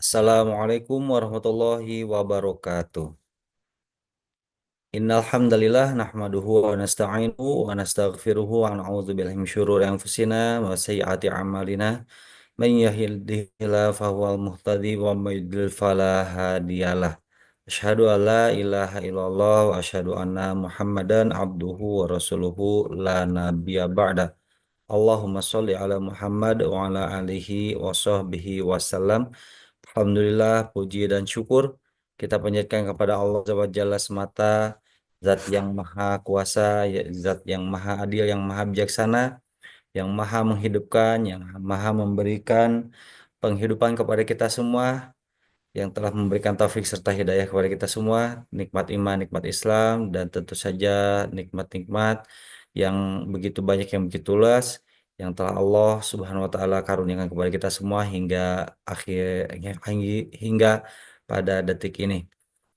Assalamualaikum warahmatullahi wabarakatuh. Innal hamdalillah nahmaduhu wa nasta'inuhu wa nastaghfiruhu wa na'udzu billahi min syururi anfusina wa sayyiati a'malina. Man yahdihillahu fahuwal muhtadi wa may yudlil fala hadiyalah. Asyhadu an la ilaha illallah wa asyhadu anna Muhammadan abduhu wa rasuluhu la nabiyya ba'da. Allahumma sholli ala Muhammad wa ala alihi wa sahbihi wasallam. Alhamdulillah, puji dan syukur kita panjatkan kepada Allah Azza wa Jalla semata, Zat yang maha kuasa, Zat yang maha adil, yang maha bijaksana, yang maha menghidupkan, yang maha memberikan penghidupan kepada kita semua, yang telah memberikan taufik serta hidayah kepada kita semua, nikmat iman, nikmat Islam, dan tentu saja nikmat-nikmat yang begitu banyak, yang begitu luas, yang telah Allah Subhanahu wa taala karuniakan kepada kita semua hingga akhir hingga pada detik ini.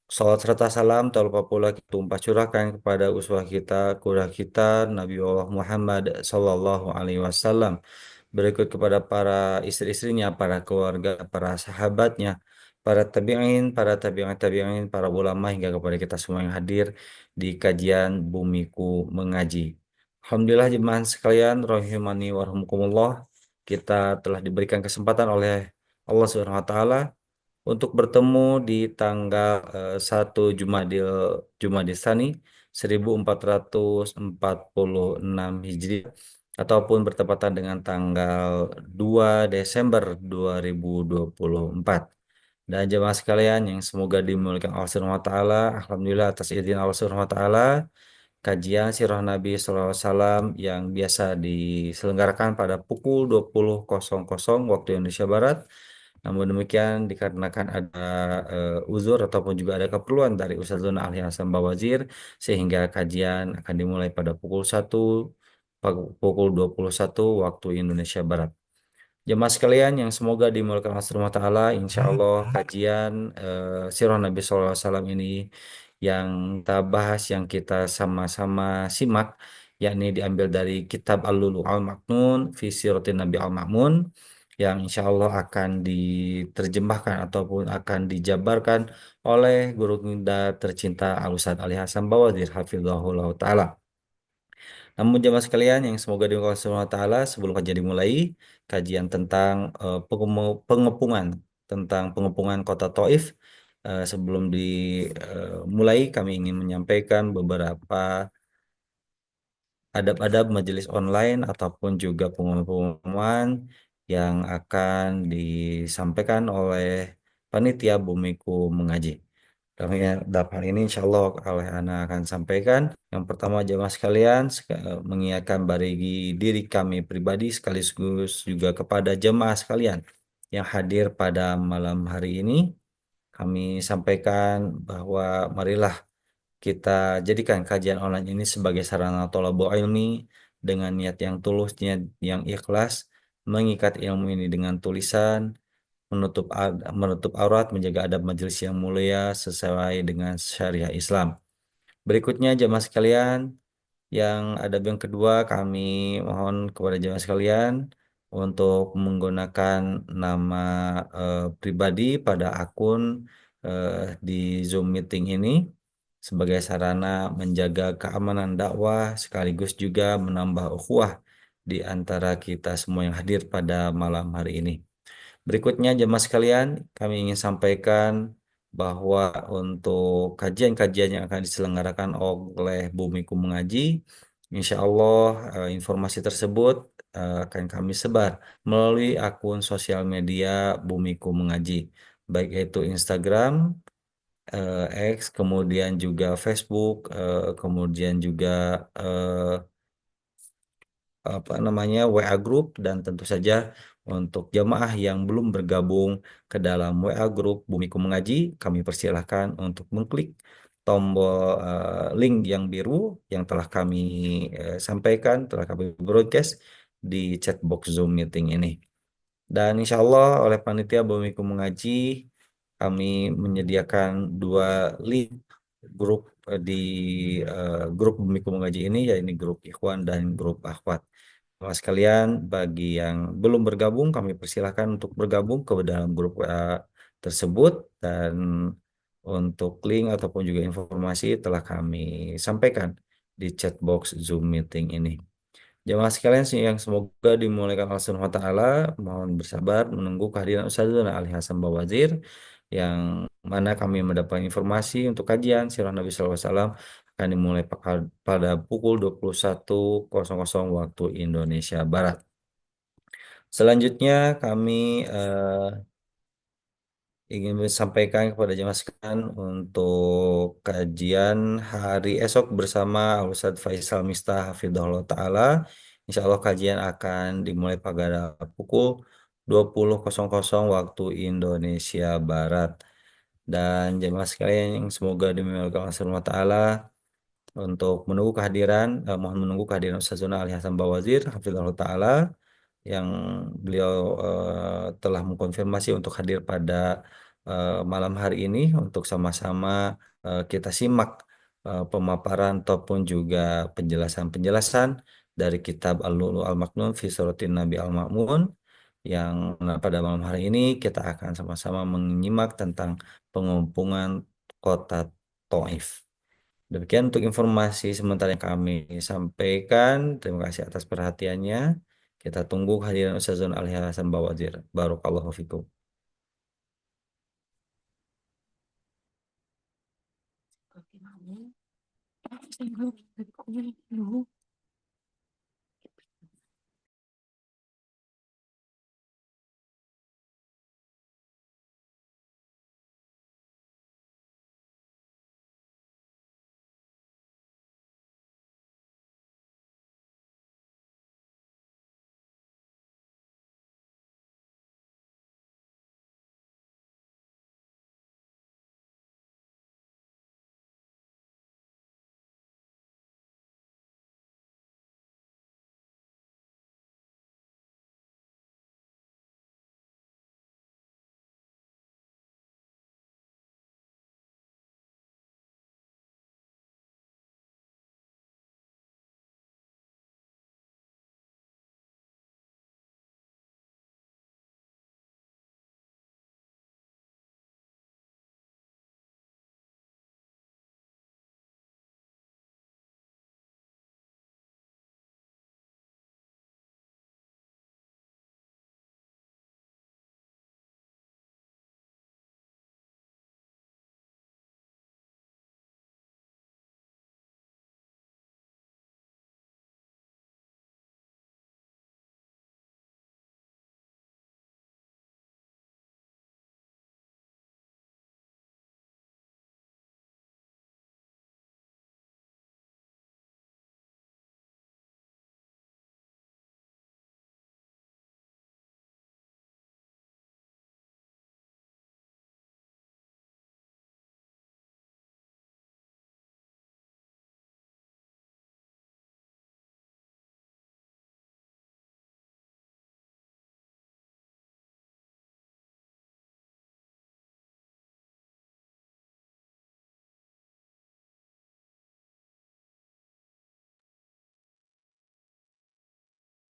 Salawat serta salam tak lupa pula kita tumpah curahkan kepada uswah kita, kuda kita, Nabi Allah Muhammad Sallallahu Alaihi Wasallam. Berikut kepada para istri-istrinya, para keluarga, para sahabatnya, para tabi'in, para ulama hingga kepada kita semua yang hadir di kajian Bumiku Mengaji. Alhamdulillah jemaah sekalian, rahimani warahmukumullah, kita telah diberikan kesempatan oleh Allah Subhanahu wa taala untuk bertemu di tanggal 1 Jumadil Tsani 1446 Hijriah ataupun bertepatan dengan tanggal 2 Desember 2024. Dan jemaah sekalian yang semoga dimuliakan Allah Subhanahu wa taala, alhamdulillah atas izin Allah Subhanahu wa taala, kajian Sirah Nabi Sallallahu Alaihi Wasallam yang biasa diselenggarakan pada pukul 20.00 waktu Indonesia Barat. Namun demikian dikarenakan ada uzur ataupun juga ada keperluan dari Ustazuna Ali Hasan Bawazir sehingga kajian akan dimulai pada pukul 21 waktu Indonesia Barat. Jemaah sekalian yang semoga dimulakan Allah Subhanahu wa taala, insya Allah kajian Sirah Nabi Sallallahu Alaihi Wasallam ini yang kita bahas, yang kita sama-sama simak, yakni diambil dari kitab Al-Lulu Al-Maknun fi Siratin Nabi Al-Ma'mun, yang insya Allah akan diterjemahkan ataupun akan dijabarkan oleh guru kita tercinta Al Ustadz Ali Hasan Bawazir Hafizahullah Ta'ala. Namun jemaah sekalian yang semoga dimuliakan Allah Subhanahu wa taala, sebelum kajian dimulai, kajian tentang pengepungan tentang pengepungan kota Taif, sebelum dimulai kami ingin menyampaikan beberapa adab-adab majelis online ataupun juga pengumuman yang akan disampaikan oleh panitia Bumiku Mengaji. Dalam hal ini insya Allah oleh Ana akan sampaikan. Yang pertama jemaah sekalian mengingatkan bagi diri kami pribadi sekaligus juga kepada jemaah sekalian yang hadir pada malam hari ini. Kami sampaikan bahwa marilah kita jadikan kajian online ini sebagai sarana thalabul ilmi dengan niat yang tulus, niat yang ikhlas, mengikat ilmu ini dengan tulisan, menutup aurat, menjaga adab majelis yang mulia sesuai dengan syariah Islam. Berikutnya jemaah sekalian, yang adab yang kedua kami mohon kepada jemaah sekalian untuk menggunakan nama pribadi pada akun di Zoom meeting ini sebagai sarana menjaga keamanan dakwah sekaligus juga menambah ukhuwah di antara kita semua yang hadir pada malam hari ini. Berikutnya jemaah sekalian, kami ingin sampaikan bahwa untuk kajian-kajian yang akan diselenggarakan oleh Bumiku Mengaji, insya Allah informasi tersebut akan kami sebar melalui akun sosial media Bumiku Mengaji, baik itu Instagram, X, kemudian juga Facebook, kemudian juga WA Group, dan tentu saja untuk jamaah yang belum bergabung ke dalam WA Group Bumiku Mengaji, kami persilahkan untuk mengklik tombol link yang biru yang telah kami sampaikan, telah kami broadcast di chat box Zoom meeting ini. Dan insya Allah oleh panitia Bumiku Mengaji, kami menyediakan dua link grup di grup Bumiku Mengaji ini, yaitu grup Ikhwan dan grup Akhwat. Bapak sekalian, bagi yang belum bergabung, kami persilahkan untuk bergabung ke dalam grup WA tersebut, dan untuk link ataupun juga informasi telah kami sampaikan di chat box Zoom meeting ini. Jemaah sekalian sih yang semoga dimulaikan Allah Subhanahu wa taala, mohon bersabar menunggu kehadiran Ustazuna Ali Hasan Bawazir yang mana kami mendapat informasi untuk kajian sirah Nabi sallallahu alaihi wasallam akan dimulai pada pukul 21.00 waktu Indonesia Barat. Selanjutnya kami ingin sampaikan kepada jemaah sekalian untuk kajian hari esok bersama Ustadz Faisal Mistah Hafidhullah Ta'ala. Insya Allah kajian akan dimulai pada pukul 20.00 waktu Indonesia Barat. Dan jemaah sekalian yang semoga dimuliakan Allah Subhanahu wa Ta'ala, untuk menunggu kehadiran, mohon menunggu kehadiran Ustazuna Ali Hasan Bawazir Hafizahullah Ta'ala yang beliau telah mengkonfirmasi untuk hadir pada malam hari ini untuk sama-sama kita simak pemaparan ataupun juga penjelasan-penjelasan dari kitab Al-Lu'lu' Al-Maknun fi Suratin Nabi Al-Ma'mun yang pada malam hari ini kita akan sama-sama menyimak tentang pengepungan kota Taif. Demikian untuk informasi sementara yang kami sampaikan. Terima kasih atas perhatiannya. Kita tunggu kehadiran Ustazun Ali Hasan Bawazir. Barakallahu fikum.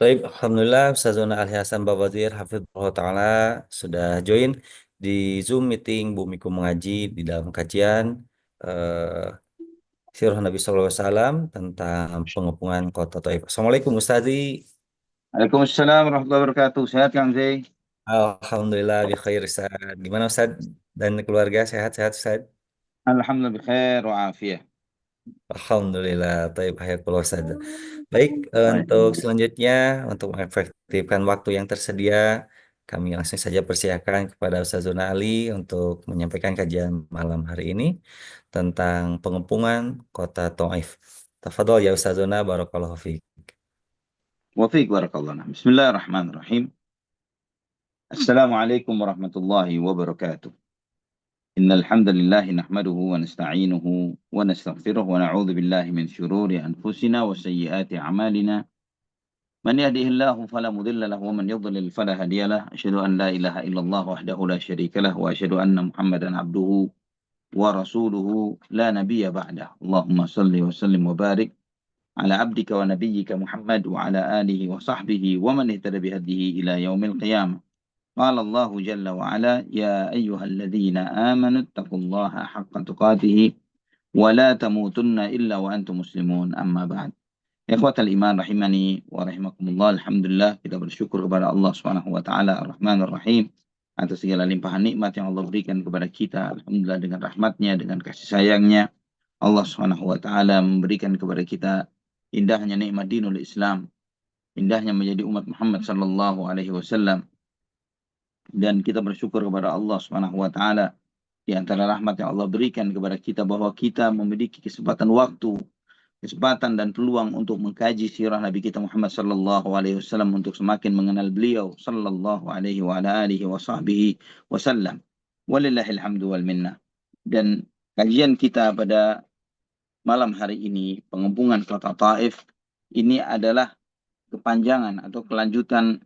Baik, Alhamdulillah Ustazuna Ali Hasan Bawazir Hafizahullah Ta'ala sudah join di Zoom meeting Bumiku Mengaji di dalam kajian Sirah Nabi Sallallahu Alaihi Wasallam tentang pengepungan kota Taif. Assalamualaikum Ustazi. Waalaikumsalam warahmatullahi wabarakatuh. Sehat Kang Zai? Alhamdulillah bi khair Ustaz. Gimana Ustaz dan keluarga sehat-sehat Ustaz? Alhamdulillah bikhair wa afiyah. Alhamdulillah, taib hayakullah Ustaz. Baik, Baik. untuk selanjutnya untuk mengefektifkan waktu yang tersedia, kami langsung saja persilakan kepada Ustazuna Ali untuk menyampaikan kajian malam hari ini tentang pengepungan kota Taif. Tafadhol ya Ustazuna, barakallahu fiik. Wa fiik barakallah. Bismillahirrahmanirrahim. Assalamualaikum warahmatullahi wabarakatuh. Innal hamdalillah nahmaduhu wa nasta'inuhu wa nastaghfiruh wa na'udzu billahi min syururi anfusina wa sayyiati a'malina. Man yahdihillahu fala mudilla lahu wa man yudlil fala hadiya lahu. Asyhadu an la ilaha illallah wahdahu la syarika lahu wa asyhadu anna Muhammadan abduhu wa rasuluhu la nabiyya ba'dah. Allahumma salli wa sallim wa barik على عبدك ونبيك محمد وعلى آله وصحبه ومن اهتدى بهديه إلى يوم القيامة. قال الله جل وعلا يا أيها الذين آمنوا اتقوا الله حق تقاته ولا تموتن إلا وأنتم مسلمون أما بعد. Ikhwatal iman rahimani wa rahimakumullah. Alhamdulillah, kita bersyukur kepada Allah Subhanahu wa taala Ar-Rahman Ar-Rahim atas segala limpahan nikmat yang Allah berikan kepada kita. Alhamdulillah, dengan rahmatnya, dengan kasih sayangnya, Allah Subhanahu wa taala memberikan kepada kita indahnya nikmat dinul Islam, indahnya menjadi umat Muhammad sallallahu alaihi wasallam. Dan kita bersyukur kepada Allah Subhanahu wa taala di antara rahmat yang Allah berikan kepada kita bahwa kita memiliki kesempatan waktu, kesempatan dan peluang untuk mengkaji sirah Nabi kita Muhammad sallallahu alaihi wasallam, untuk semakin mengenal beliau sallallahu alaihi wa ala alihi wa sahbihi wasallam. Walillahil hamdu wal minna. Dan kajian kita pada malam hari ini, pengepungan kota Taif, ini adalah kepanjangan atau kelanjutan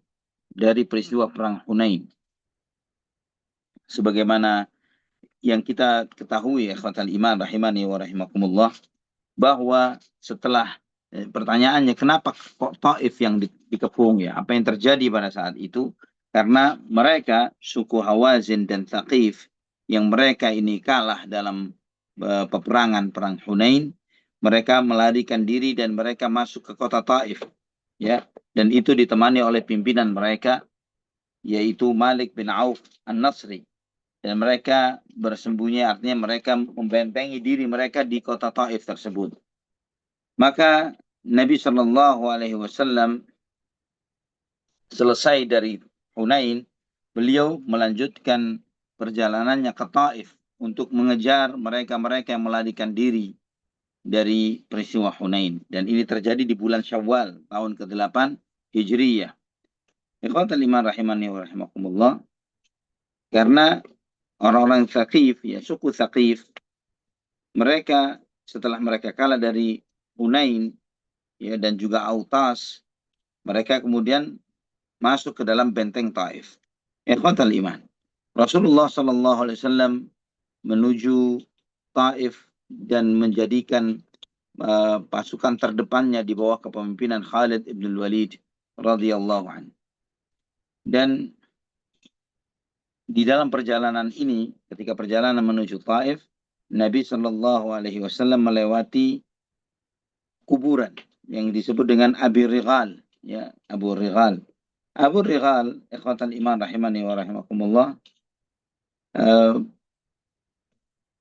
dari peristiwa perang Hunain. Sebagaimana yang kita ketahui, ikhwatal iman rahimani wa rahimakumullah, bahwa setelah pertanyaannya kenapa kok Taif yang dikepung, ya, apa yang terjadi pada saat itu? Karena mereka suku Hawazin dan Thaqif yang mereka ini kalah dalam peperangan perang Hunain, mereka melarikan diri dan mereka masuk ke kota Taif, ya, dan itu ditemani oleh pimpinan mereka yaitu Malik bin Auf An-Nasri. Dan mereka bersembunyi, artinya mereka membentengi diri mereka di kota Taif tersebut. Maka Nabi Shallallahu Alaihi Wasallam selesai dari Hunain, beliau melanjutkan perjalanannya ke Taif untuk mengejar mereka-mereka yang melarikan diri dari peristiwa Hunain. Dan ini terjadi di bulan Syawal tahun ke-8 Hijriyah. Ikhwatal iman rahimani wa rahimakumullah. Karena orang-orang Thaqif, ya, suku Thaqif, mereka setelah mereka kalah dari Hunain, ya, dan juga Autas, mereka kemudian masuk ke dalam benteng Taif. Ikhwatal iman, Rasulullah Sallallahu Alaihi Wasallam menuju Taif dan menjadikan pasukan terdepannya di bawah kepemimpinan Khalid ibn Walid radhiyallahu anhu. Dan di dalam perjalanan ini, ketika perjalanan menuju Taif, Nabi Shallallahu Alaihi Wasallam melewati kuburan yang disebut dengan Abi Righal, ya, Abu Righal. Abu Righal, ikhwatan iman rahimani wa rahimakumullah.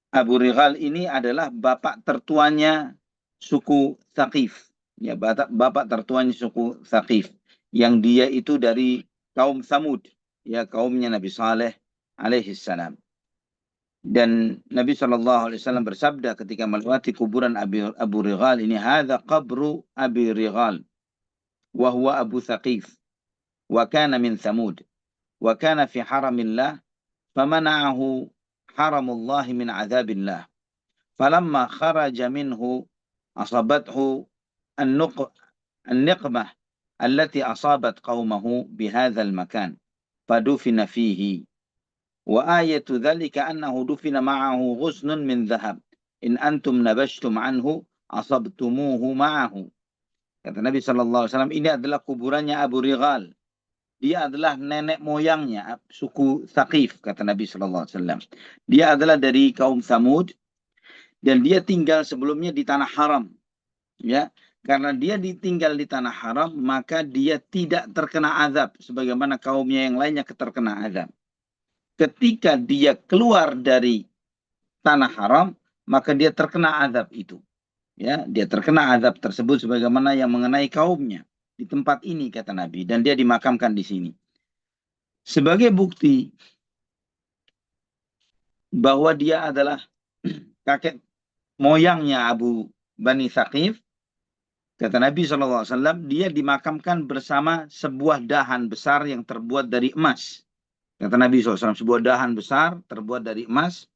Abu Righal ini adalah bapak tertuanya suku Thaqif, ya, bapak tertuanya suku Thaqif, yang dia itu dari kaum Thamud, ya, kaumnya Nabi Saleh alaihi salam. Dan Nabi SAW bersabda ketika melewati kuburan Abu Righal ini, hadza qabru Abi Righal wa huwa Abu Thaqif wa kana min Thamud wa kana fi haramillah famana'ahu haramullah min adzabillah falamma kharaja minhu asabathu an-niqmah allati asabat qaumahu bihadza al-makan fadufina fihi. Wa ayatu dzalika annahu dufina ma'ahu ghusnun min dhahab in antum nabashtum anhu asabtumuhu ma'ahu. Kata Nabi sallallahu alaihi wasallam, ini adalah kuburannya Abu Righal. Dia adalah nenek moyangnya suku Thaqif, kata Nabi sallallahu alaihi wasallam. Dia adalah dari kaum Thamud dan dia tinggal sebelumnya di tanah haram, ya. Karena dia ditinggal di tanah haram, maka dia tidak terkena azab sebagaimana kaumnya yang lainnya terkena azab. Ketika dia keluar dari tanah haram, maka dia terkena azab itu. Ya, dia terkena azab tersebut sebagaimana yang mengenai kaumnya di tempat ini, kata Nabi, dan dia dimakamkan di sini. Sebagai bukti bahwa dia adalah kakek moyangnya Abu Bani Thaqif, kata Nabi SAW, dia dimakamkan bersama sebuah dahan besar yang terbuat dari emas. Kata Nabi SAW, sebuah dahan besar terbuat dari emas,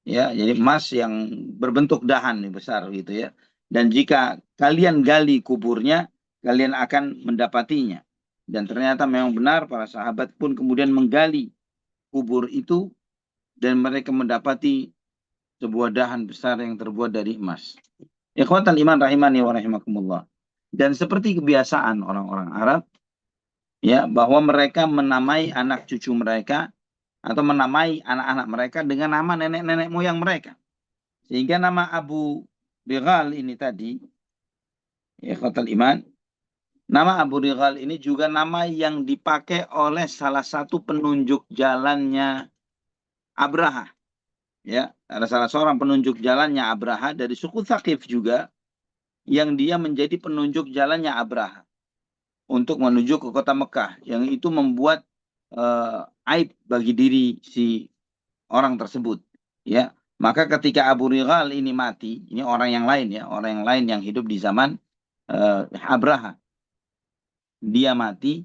ya, jadi emas yang berbentuk dahan besar gitu, ya. Dan jika kalian gali kuburnya, kalian akan mendapatinya. Dan ternyata memang benar, para sahabat pun kemudian menggali kubur itu dan mereka mendapati sebuah dahan besar yang terbuat dari emas. Ikhwatal iman rahimani wa rahimakumullah. Dan seperti kebiasaan orang-orang Arab, ya, bahwa mereka menamai anak cucu mereka atau menamai anak-anak mereka dengan nama nenek-nenek moyang mereka. Sehingga nama Abu Righal ini tadi, ya khotal iman, nama Abu Righal ini juga nama yang dipakai oleh salah satu penunjuk jalannya Abraha. Ya, ada salah seorang penunjuk jalannya Abraha dari suku Thaqif juga, yang dia menjadi penunjuk jalannya Abraha untuk menuju ke kota Mekah, yang itu membuat aib bagi diri si orang tersebut. Ya, maka ketika Abu Righal ini mati, ini orang yang lain ya, orang yang lain yang hidup di zaman Abraha, dia mati,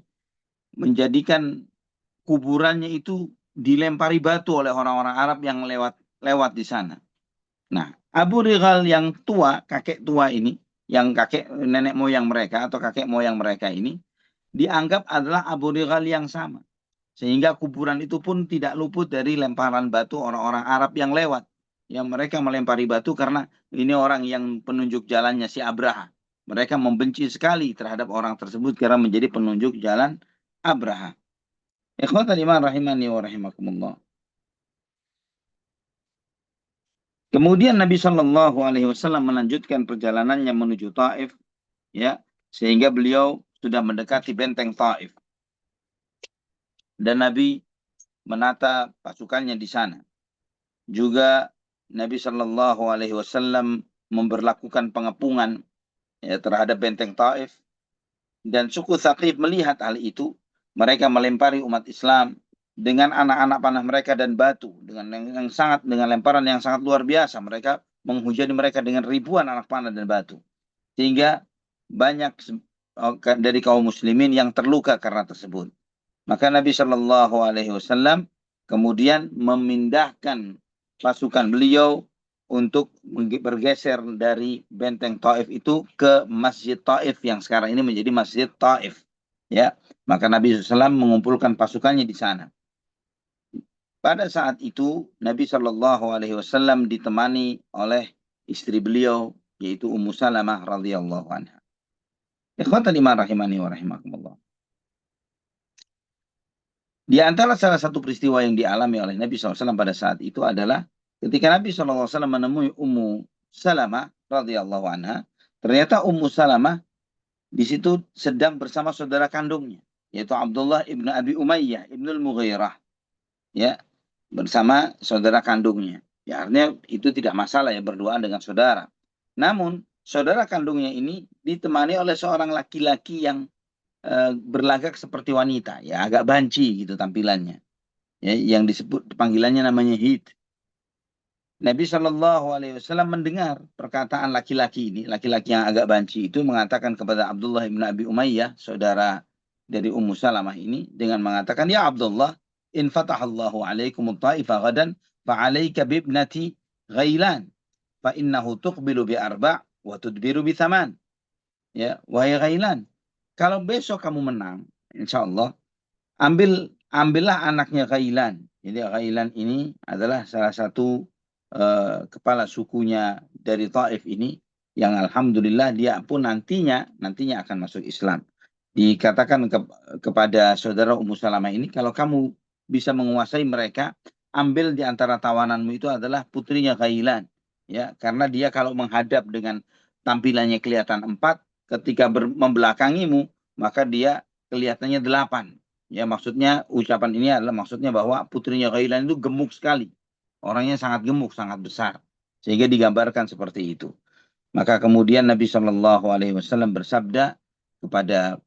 menjadikan kuburannya itu dilempari batu oleh orang-orang Arab yang lewat di sana. Nah, Abu Righal yang tua, kakek tua ini, yang kakek nenek moyang mereka atau kakek moyang mereka ini, dianggap adalah Abu Righal yang sama. Sehingga kuburan itu pun tidak luput dari lemparan batu orang-orang Arab yang lewat. Yang mereka melempari batu karena ini orang yang penunjuk jalannya si Abraha. Mereka membenci sekali terhadap orang tersebut karena menjadi penunjuk jalan Abraha. Ikhwatal iman rahimani wa rahimakumullah. Kemudian Nabi Shallallahu Alaihi Wasallam melanjutkan perjalanannya menuju Taif, ya, sehingga beliau sudah mendekati benteng Taif dan Nabi menata pasukannya di sana. Juga Nabi Shallallahu Alaihi Wasallam memberlakukan pengepungan, ya, terhadap benteng Taif, dan suku Thaqif melihat hal itu, mereka melempari umat Islam dengan anak-anak panah mereka dan batu dengan lemparan yang sangat luar biasa. Mereka menghujani mereka dengan ribuan anak panah dan batu, sehingga banyak dari kaum muslimin yang terluka karena tersebut. Maka Nabi Shallallahu Alaihi Wasallam kemudian memindahkan pasukan beliau untuk bergeser dari benteng Taif itu ke Masjid Taif yang sekarang ini menjadi Masjid Taif. Ya, maka Nabi SAW mengumpulkan pasukannya di sana. Pada saat itu Nabi Shallallahu Alaihi Wasallam ditemani oleh istri beliau, yaitu Ummu Salamah radhiyallahu anha. Ikhwatan iman rahimani wa rahimakumullah. Di antara salah satu peristiwa yang dialami oleh Nabi SAW pada saat itu adalah ketika Nabi SAW menemui Ummu Salamah radhiyallahu anha, ternyata Ummu Salamah di situ sedang bersama saudara kandungnya, yaitu Abdullah ibnu Abi Umayyah ibnu Al-Mughirah, ya, bersama saudara kandungnya. Ya, artinya itu tidak masalah ya berduaan dengan saudara. Namun saudara kandungnya ini ditemani oleh seorang laki-laki yang berlagak seperti wanita, ya agak banci gitu tampilannya, ya, yang disebut panggilannya namanya Hid. Nabi Shallallahu Alaihi Wasallam mendengar perkataan laki-laki ini, laki-laki yang agak banci itu mengatakan kepada Abdullah bin Abi Umayyah, saudara dari Ummu Salamah ini, dengan mengatakan, ya Abdullah, in fatahallahu alaikum ta'ifa gadan fa'alaika bibnati Ghailan fa innahu tuqbilu bi arba' wa tudbiru bi thaman. Ya, wahai Ghailan, kalau besok kamu menang, insya Allah, ambillah anaknya Ghailan. Jadi Ghailan ini adalah salah satu kepala sukunya dari Taif ini, yang alhamdulillah dia pun nantinya akan masuk Islam. Dikatakan kepada saudara Ummu Salamah ini, kalau kamu bisa menguasai mereka, ambil di antara tawananmu itu adalah putrinya Ghailan, ya, karena dia kalau menghadap dengan tampilannya kelihatan 4, ketika membelakangimu maka dia kelihatannya 8. Ya, maksudnya ucapan ini adalah maksudnya bahwa putrinya Ghailan itu gemuk sekali. Orangnya sangat gemuk, sangat besar. Sehingga digambarkan seperti itu. Maka kemudian Nabi Shallallahu Alaihi Wasallam bersabda kepada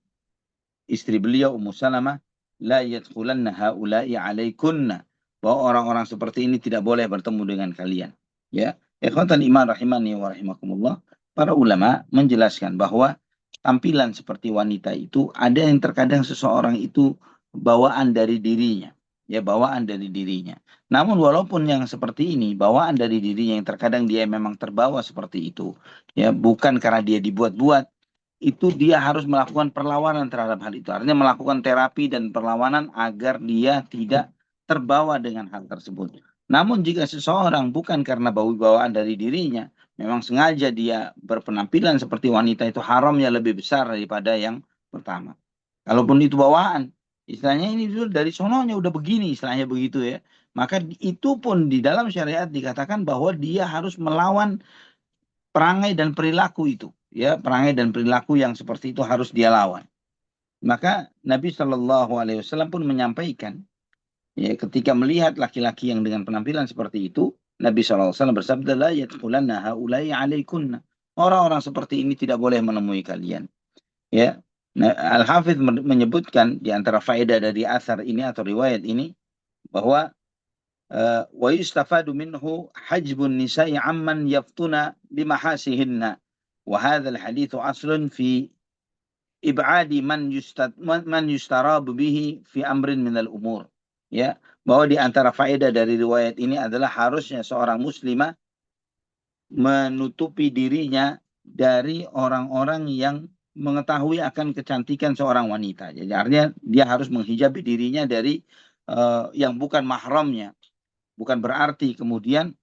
istri beliau Ummu Salamah, la yadkhulanna haula'i alaikunna, bahwa orang-orang seperti ini tidak boleh bertemu dengan kalian. Ya, ikhwatan iman rahimani wa rahimakumullah. Para ulama menjelaskan bahwa tampilan seperti wanita itu ada yang terkadang seseorang itu bawaan dari dirinya, ya, bawaan dari dirinya. Namun walaupun yang seperti ini bawaan dari dirinya, yang terkadang dia memang terbawa seperti itu, ya, bukan karena dia dibuat-buat, itu dia harus melakukan perlawanan terhadap hal itu. Artinya melakukan terapi dan perlawanan agar dia tidak terbawa dengan hal tersebut. Namun jika seseorang bukan karena bawaan dari dirinya, memang sengaja dia berpenampilan seperti wanita, itu haramnya lebih besar daripada yang pertama. Kalaupun itu bawaan, istilahnya ini dulu dari sononya udah begini, istilahnya begitu ya. Maka itu pun di dalam syariat dikatakan bahwa dia harus melawan perangai dan perilaku itu. Ya, perangai dan perilaku yang seperti itu harus dia lawan. Maka Nabi Shallallahu Alaihi Wasallam pun menyampaikan, ya, ketika melihat laki-laki yang dengan penampilan seperti itu, Nabi Shallallahu Alaihi Wasallam bersabda, la yadkhulanna haulai alaikunna. Orang-orang seperti ini tidak boleh menemui kalian. Ya, nah, Al-Hafidh menyebutkan di antara faedah dari asar ini atau riwayat ini bahwa wa yustafadu minhu hajbun nisa'i amman yaftuna bimahasihinna. Wa hadzal haditsu aslun fi ibadi man yustarabu bihi fi amrin minal umur. Ya, bahwa di antara faedah dari riwayat ini adalah harusnya seorang muslimah menutupi dirinya dari orang-orang yang mengetahui akan kecantikan seorang wanita. Jadi artinya dia harus menghijabi dirinya dari yang bukan mahramnya. Bukan berarti kemudian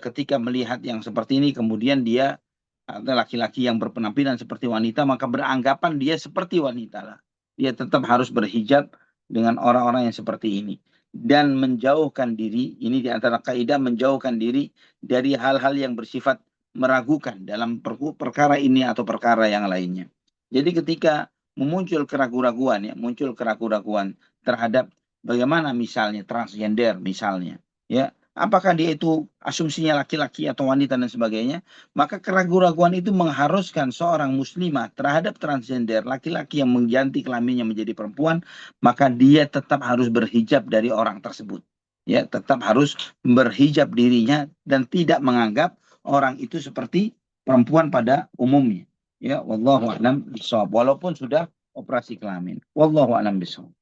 ketika melihat yang seperti ini kemudian dia ada laki-laki yang berpenampilan seperti wanita maka beranggapan dia seperti wanita lah. Dia tetap harus berhijab dengan orang-orang yang seperti ini dan menjauhkan diri, ini di antara kaidah menjauhkan diri dari hal-hal yang bersifat meragukan dalam perkara ini atau perkara yang lainnya. Jadi ketika muncul keraguan-raguan ya, muncul keraguan-raguan terhadap bagaimana misalnya transgender misalnya, ya, apakah dia itu asumsinya laki-laki atau wanita dan sebagainya, maka keraguan-raguan itu mengharuskan seorang muslimah terhadap transgender, laki-laki yang mengganti kelaminnya menjadi perempuan, maka dia tetap harus berhijab dari orang tersebut. Ya, tetap harus berhijab dirinya dan tidak menganggap orang itu seperti perempuan pada umumnya. Ya, wallahu a'lam bishawab. Walaupun sudah operasi kelamin. Wallahu a'lam bishawab.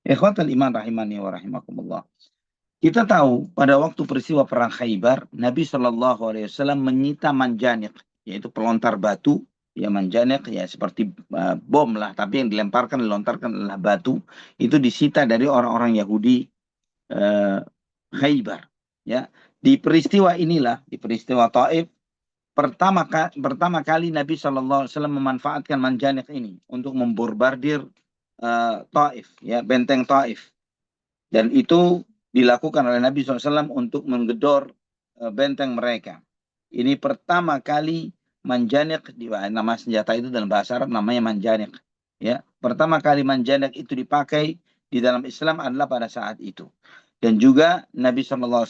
Ikhwatal iman rahimani wa rahimakumullah. Kita tahu pada waktu peristiwa perang Khaybar, Nabi Shallallahu Alaihi Wasallam menyita manjanik, yaitu pelontar batu, ya manjanik, ya seperti bom lah, tapi yang dilontarkan adalah batu. Itu disita dari orang-orang Yahudi Khaybar. Ya, di peristiwa inilah, di peristiwa Taif, pertama kali Nabi Shallallahu Alaihi Wasallam memanfaatkan manjanik ini untuk membombardir Taif, ya benteng Taif, dan itu dilakukan oleh Nabi SAW untuk menggedor benteng mereka. Ini pertama kali manjanik, nama senjata itu dalam bahasa Arab namanya manjanik. Ya, pertama kali manjanik itu dipakai di dalam Islam adalah pada saat itu. Dan juga Nabi SAW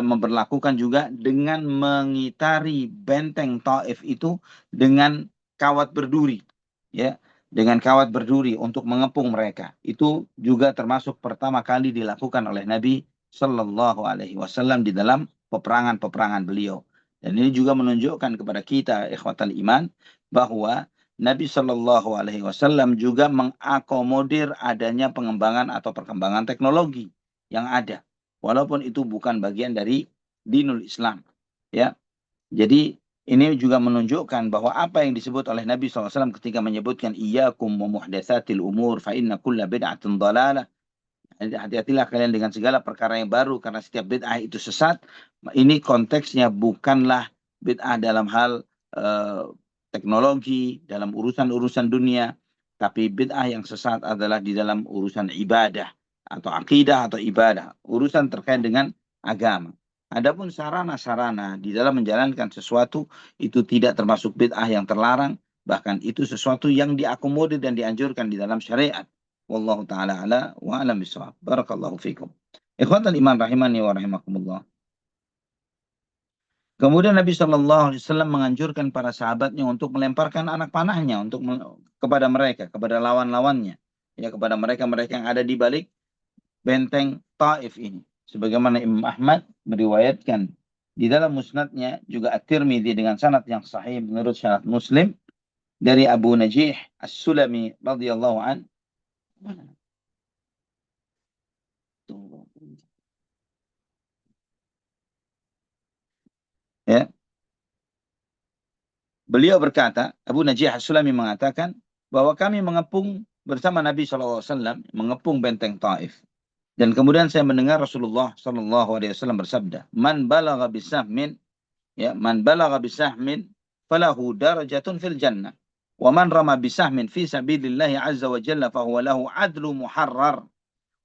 memperlakukan juga dengan mengitari benteng Taif itu dengan kawat berduri. Ya, dengan kawat berduri untuk mengepung mereka. Itu juga termasuk pertama kali dilakukan oleh Nabi Shallallahu Alaihi Wasallam di dalam peperangan-peperangan beliau. Dan ini juga menunjukkan kepada kita, ikhwatal iman, bahwa Nabi Shallallahu Alaihi Wasallam juga mengakomodir adanya pengembangan atau perkembangan teknologi yang ada, walaupun itu bukan bagian dari dinul Islam. Ya, jadi ini juga menunjukkan bahwa apa yang disebut oleh Nabi SAW ketika menyebutkan iyyakum wa muhdatsatil umur fa inna kulla bid'atin dhalalah. Hati-hatilah kalian dengan segala perkara yang baru karena setiap bid'ah itu sesat. Ini konteksnya bukanlah bid'ah dalam hal teknologi, dalam urusan-urusan dunia, tapi bid'ah yang sesat adalah di dalam urusan ibadah atau akidah atau ibadah, urusan terkait dengan agama. Adapun sarana-sarana di dalam menjalankan sesuatu itu tidak termasuk bid'ah yang terlarang, bahkan itu sesuatu yang diakomodir dan dianjurkan di dalam syariat. Wallahu taala ala wa alam bisawab. Barakallahu fikum. Ikhwatal iman rahimani wa rahimakumullah. Kemudian Nabi Shallallahu Alaihi Wasallam menganjurkan para sahabatnya untuk melemparkan anak panahnya kepada mereka, kepada lawan-lawannya, ya kepada mereka-mereka yang ada di balik benteng Taif ini. Sebagaimana Imam Ahmad meriwayatkan di dalam musnadnya, juga At-Tirmidzi dengan sanad yang sahih menurut syarat Muslim dari Abu Najih As-Sulami radhiyallahu an. Ya. Beliau berkata, Abu Najih As-Sulami mengatakan bahwa kami mengepung bersama Nabi SAW, mengepung benteng Taif. Dan kemudian saya mendengar Rasulullah SAW bersabda, Man balagha bisahmin, ya, man balagha bisahmin, falahu darajatun fil jannah. Wa man rama bisahmin fi sabilillahi azza wa jalla fahuwa lahu adlu muharrar.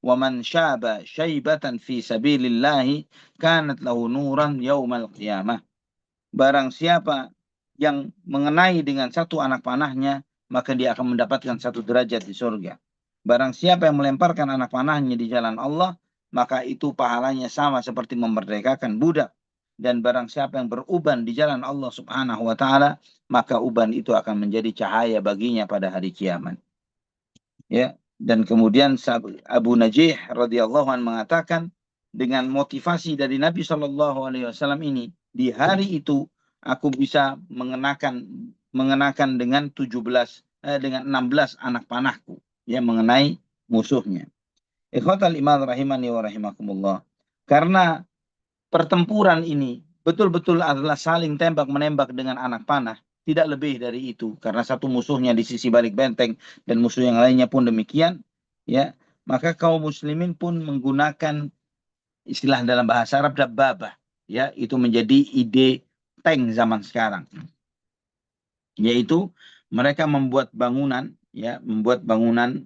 Wa man syaba syaibatan fi sabilillahi kanat lahu nuran yaumal qiyamah. Barang siapa yang mengenai dengan satu anak panahnya, maka dia akan mendapatkan satu derajat di surga. Barang siapa yang melemparkan anak panahnya di jalan Allah, maka itu pahalanya sama seperti memerdekakan budak. Dan barang siapa yang beruban di jalan Allah Subhanahu wa taala, maka uban itu akan menjadi cahaya baginya pada hari kiamat. Ya, dan kemudian Abu Najih radhiyallahu an mengatakan, dengan motivasi dari Nabi Shallallahu alaihi wasallam ini, di hari itu aku bisa mengenakan dengan 16 anak panahku, ya, mengenai musuhnya. Ikhwatal iman rahimani wa rahimakumullah. Karena pertempuran ini betul-betul adalah saling tembak menembak dengan anak panah, tidak lebih dari itu, karena satu musuhnya di sisi balik benteng dan musuh yang lainnya pun demikian, ya, maka kaum muslimin pun menggunakan istilah dalam bahasa Arab dabbabah, ya, itu menjadi ide tank zaman sekarang, yaitu mereka membuat bangunan, ya, membuat bangunan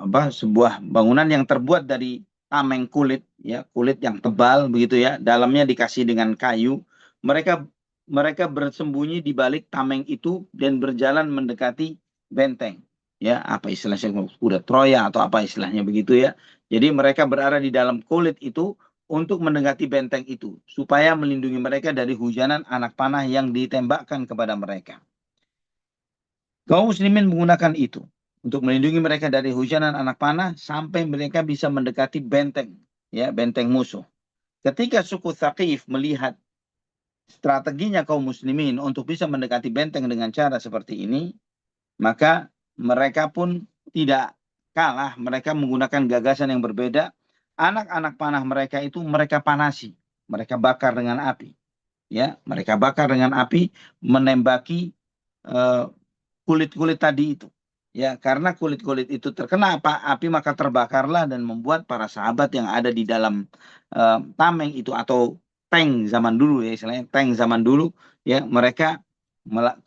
sebuah bangunan yang terbuat dari tameng kulit, ya, kulit yang tebal begitu, ya, dalamnya dikasih dengan kayu. Mereka mereka bersembunyi di balik tameng itu dan berjalan mendekati benteng, ya, apa istilahnya, kuda Troya atau apa istilahnya begitu, ya. Jadi mereka berada di dalam kulit itu untuk mendekati benteng itu supaya melindungi mereka dari hujanan anak panah yang ditembakkan kepada mereka. Kaum muslimin menggunakan itu untuk melindungi mereka dari hujanan anak panah sampai mereka bisa mendekati benteng, ya, benteng musuh. Ketika suku Thaqif melihat strateginya kaum muslimin untuk bisa mendekati benteng dengan cara seperti ini, maka mereka pun tidak kalah, mereka menggunakan gagasan yang berbeda. Anak-anak panah mereka itu mereka panasi, mereka bakar dengan api, ya, mereka bakar dengan api, menembaki kulit-kulit tadi itu. Ya, karena kulit-kulit itu terkena api, maka terbakarlah dan membuat para sahabat yang ada di dalam tameng itu atau tank zaman dulu, ya, istilahnya tank zaman dulu, ya, mereka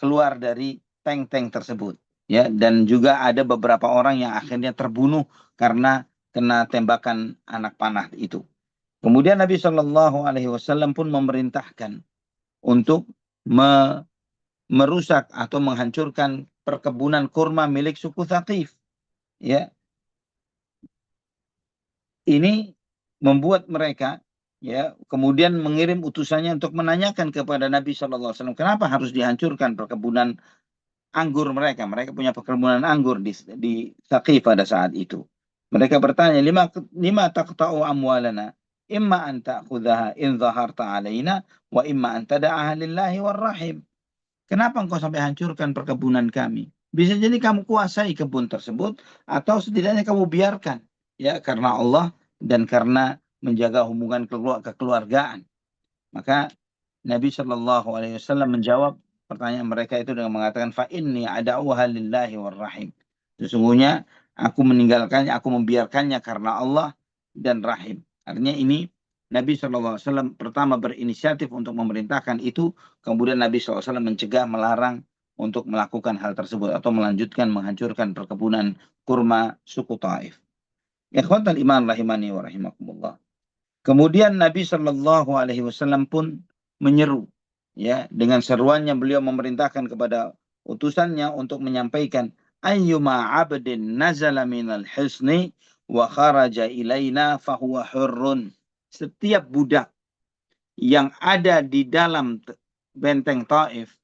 keluar dari tank-tank tersebut, ya, dan juga ada beberapa orang yang akhirnya terbunuh karena kena tembakan anak panah itu. Kemudian Nabi Shallallahu alaihi wasallam pun memerintahkan untuk merusak atau menghancurkan perkebunan kurma milik suku Thaqif. Ya, ini membuat mereka, ya, kemudian mengirim utusannya untuk menanyakan kepada Nabi Shallallahu Alaihi Wasallam, kenapa harus dihancurkan perkebunan anggur mereka? Mereka punya perkebunan anggur di Thaqif pada saat itu. Mereka bertanya, lima taqta'u amwalana, imma an ta'khudhaha in zaharta alaina, wa imma an tada'aha lillahi warrahim. Kenapa engkau sampai hancurkan perkebunan kami? Bisa jadi kamu kuasai kebun tersebut atau setidaknya kamu biarkan, ya, karena Allah dan karena menjaga hubungan kekeluargaan. Maka Nabi Shallallahu alaihi wasallam menjawab pertanyaan mereka itu dengan mengatakan, fa inni ada'uha lillahi warrahim. Sesungguhnya aku meninggalkannya, aku membiarkannya karena Allah dan rahim. Artinya ini Nabi SAW pertama berinisiatif untuk memerintahkan itu, kemudian Nabi SAW mencegah, melarang untuk melakukan hal tersebut atau melanjutkan menghancurkan perkebunan kurma suku Taif. Ikhwatal iman rahimani wa rahimakumullah. Kemudian Nabi Shallallahu alaihi wasallam pun menyeru, ya, dengan seruannya beliau memerintahkan kepada utusannya untuk menyampaikan, ayyuma 'abdin nazala minal hisni wa kharaja ilaina fahuwa hurrun. Setiap budak yang ada di dalam benteng Taif,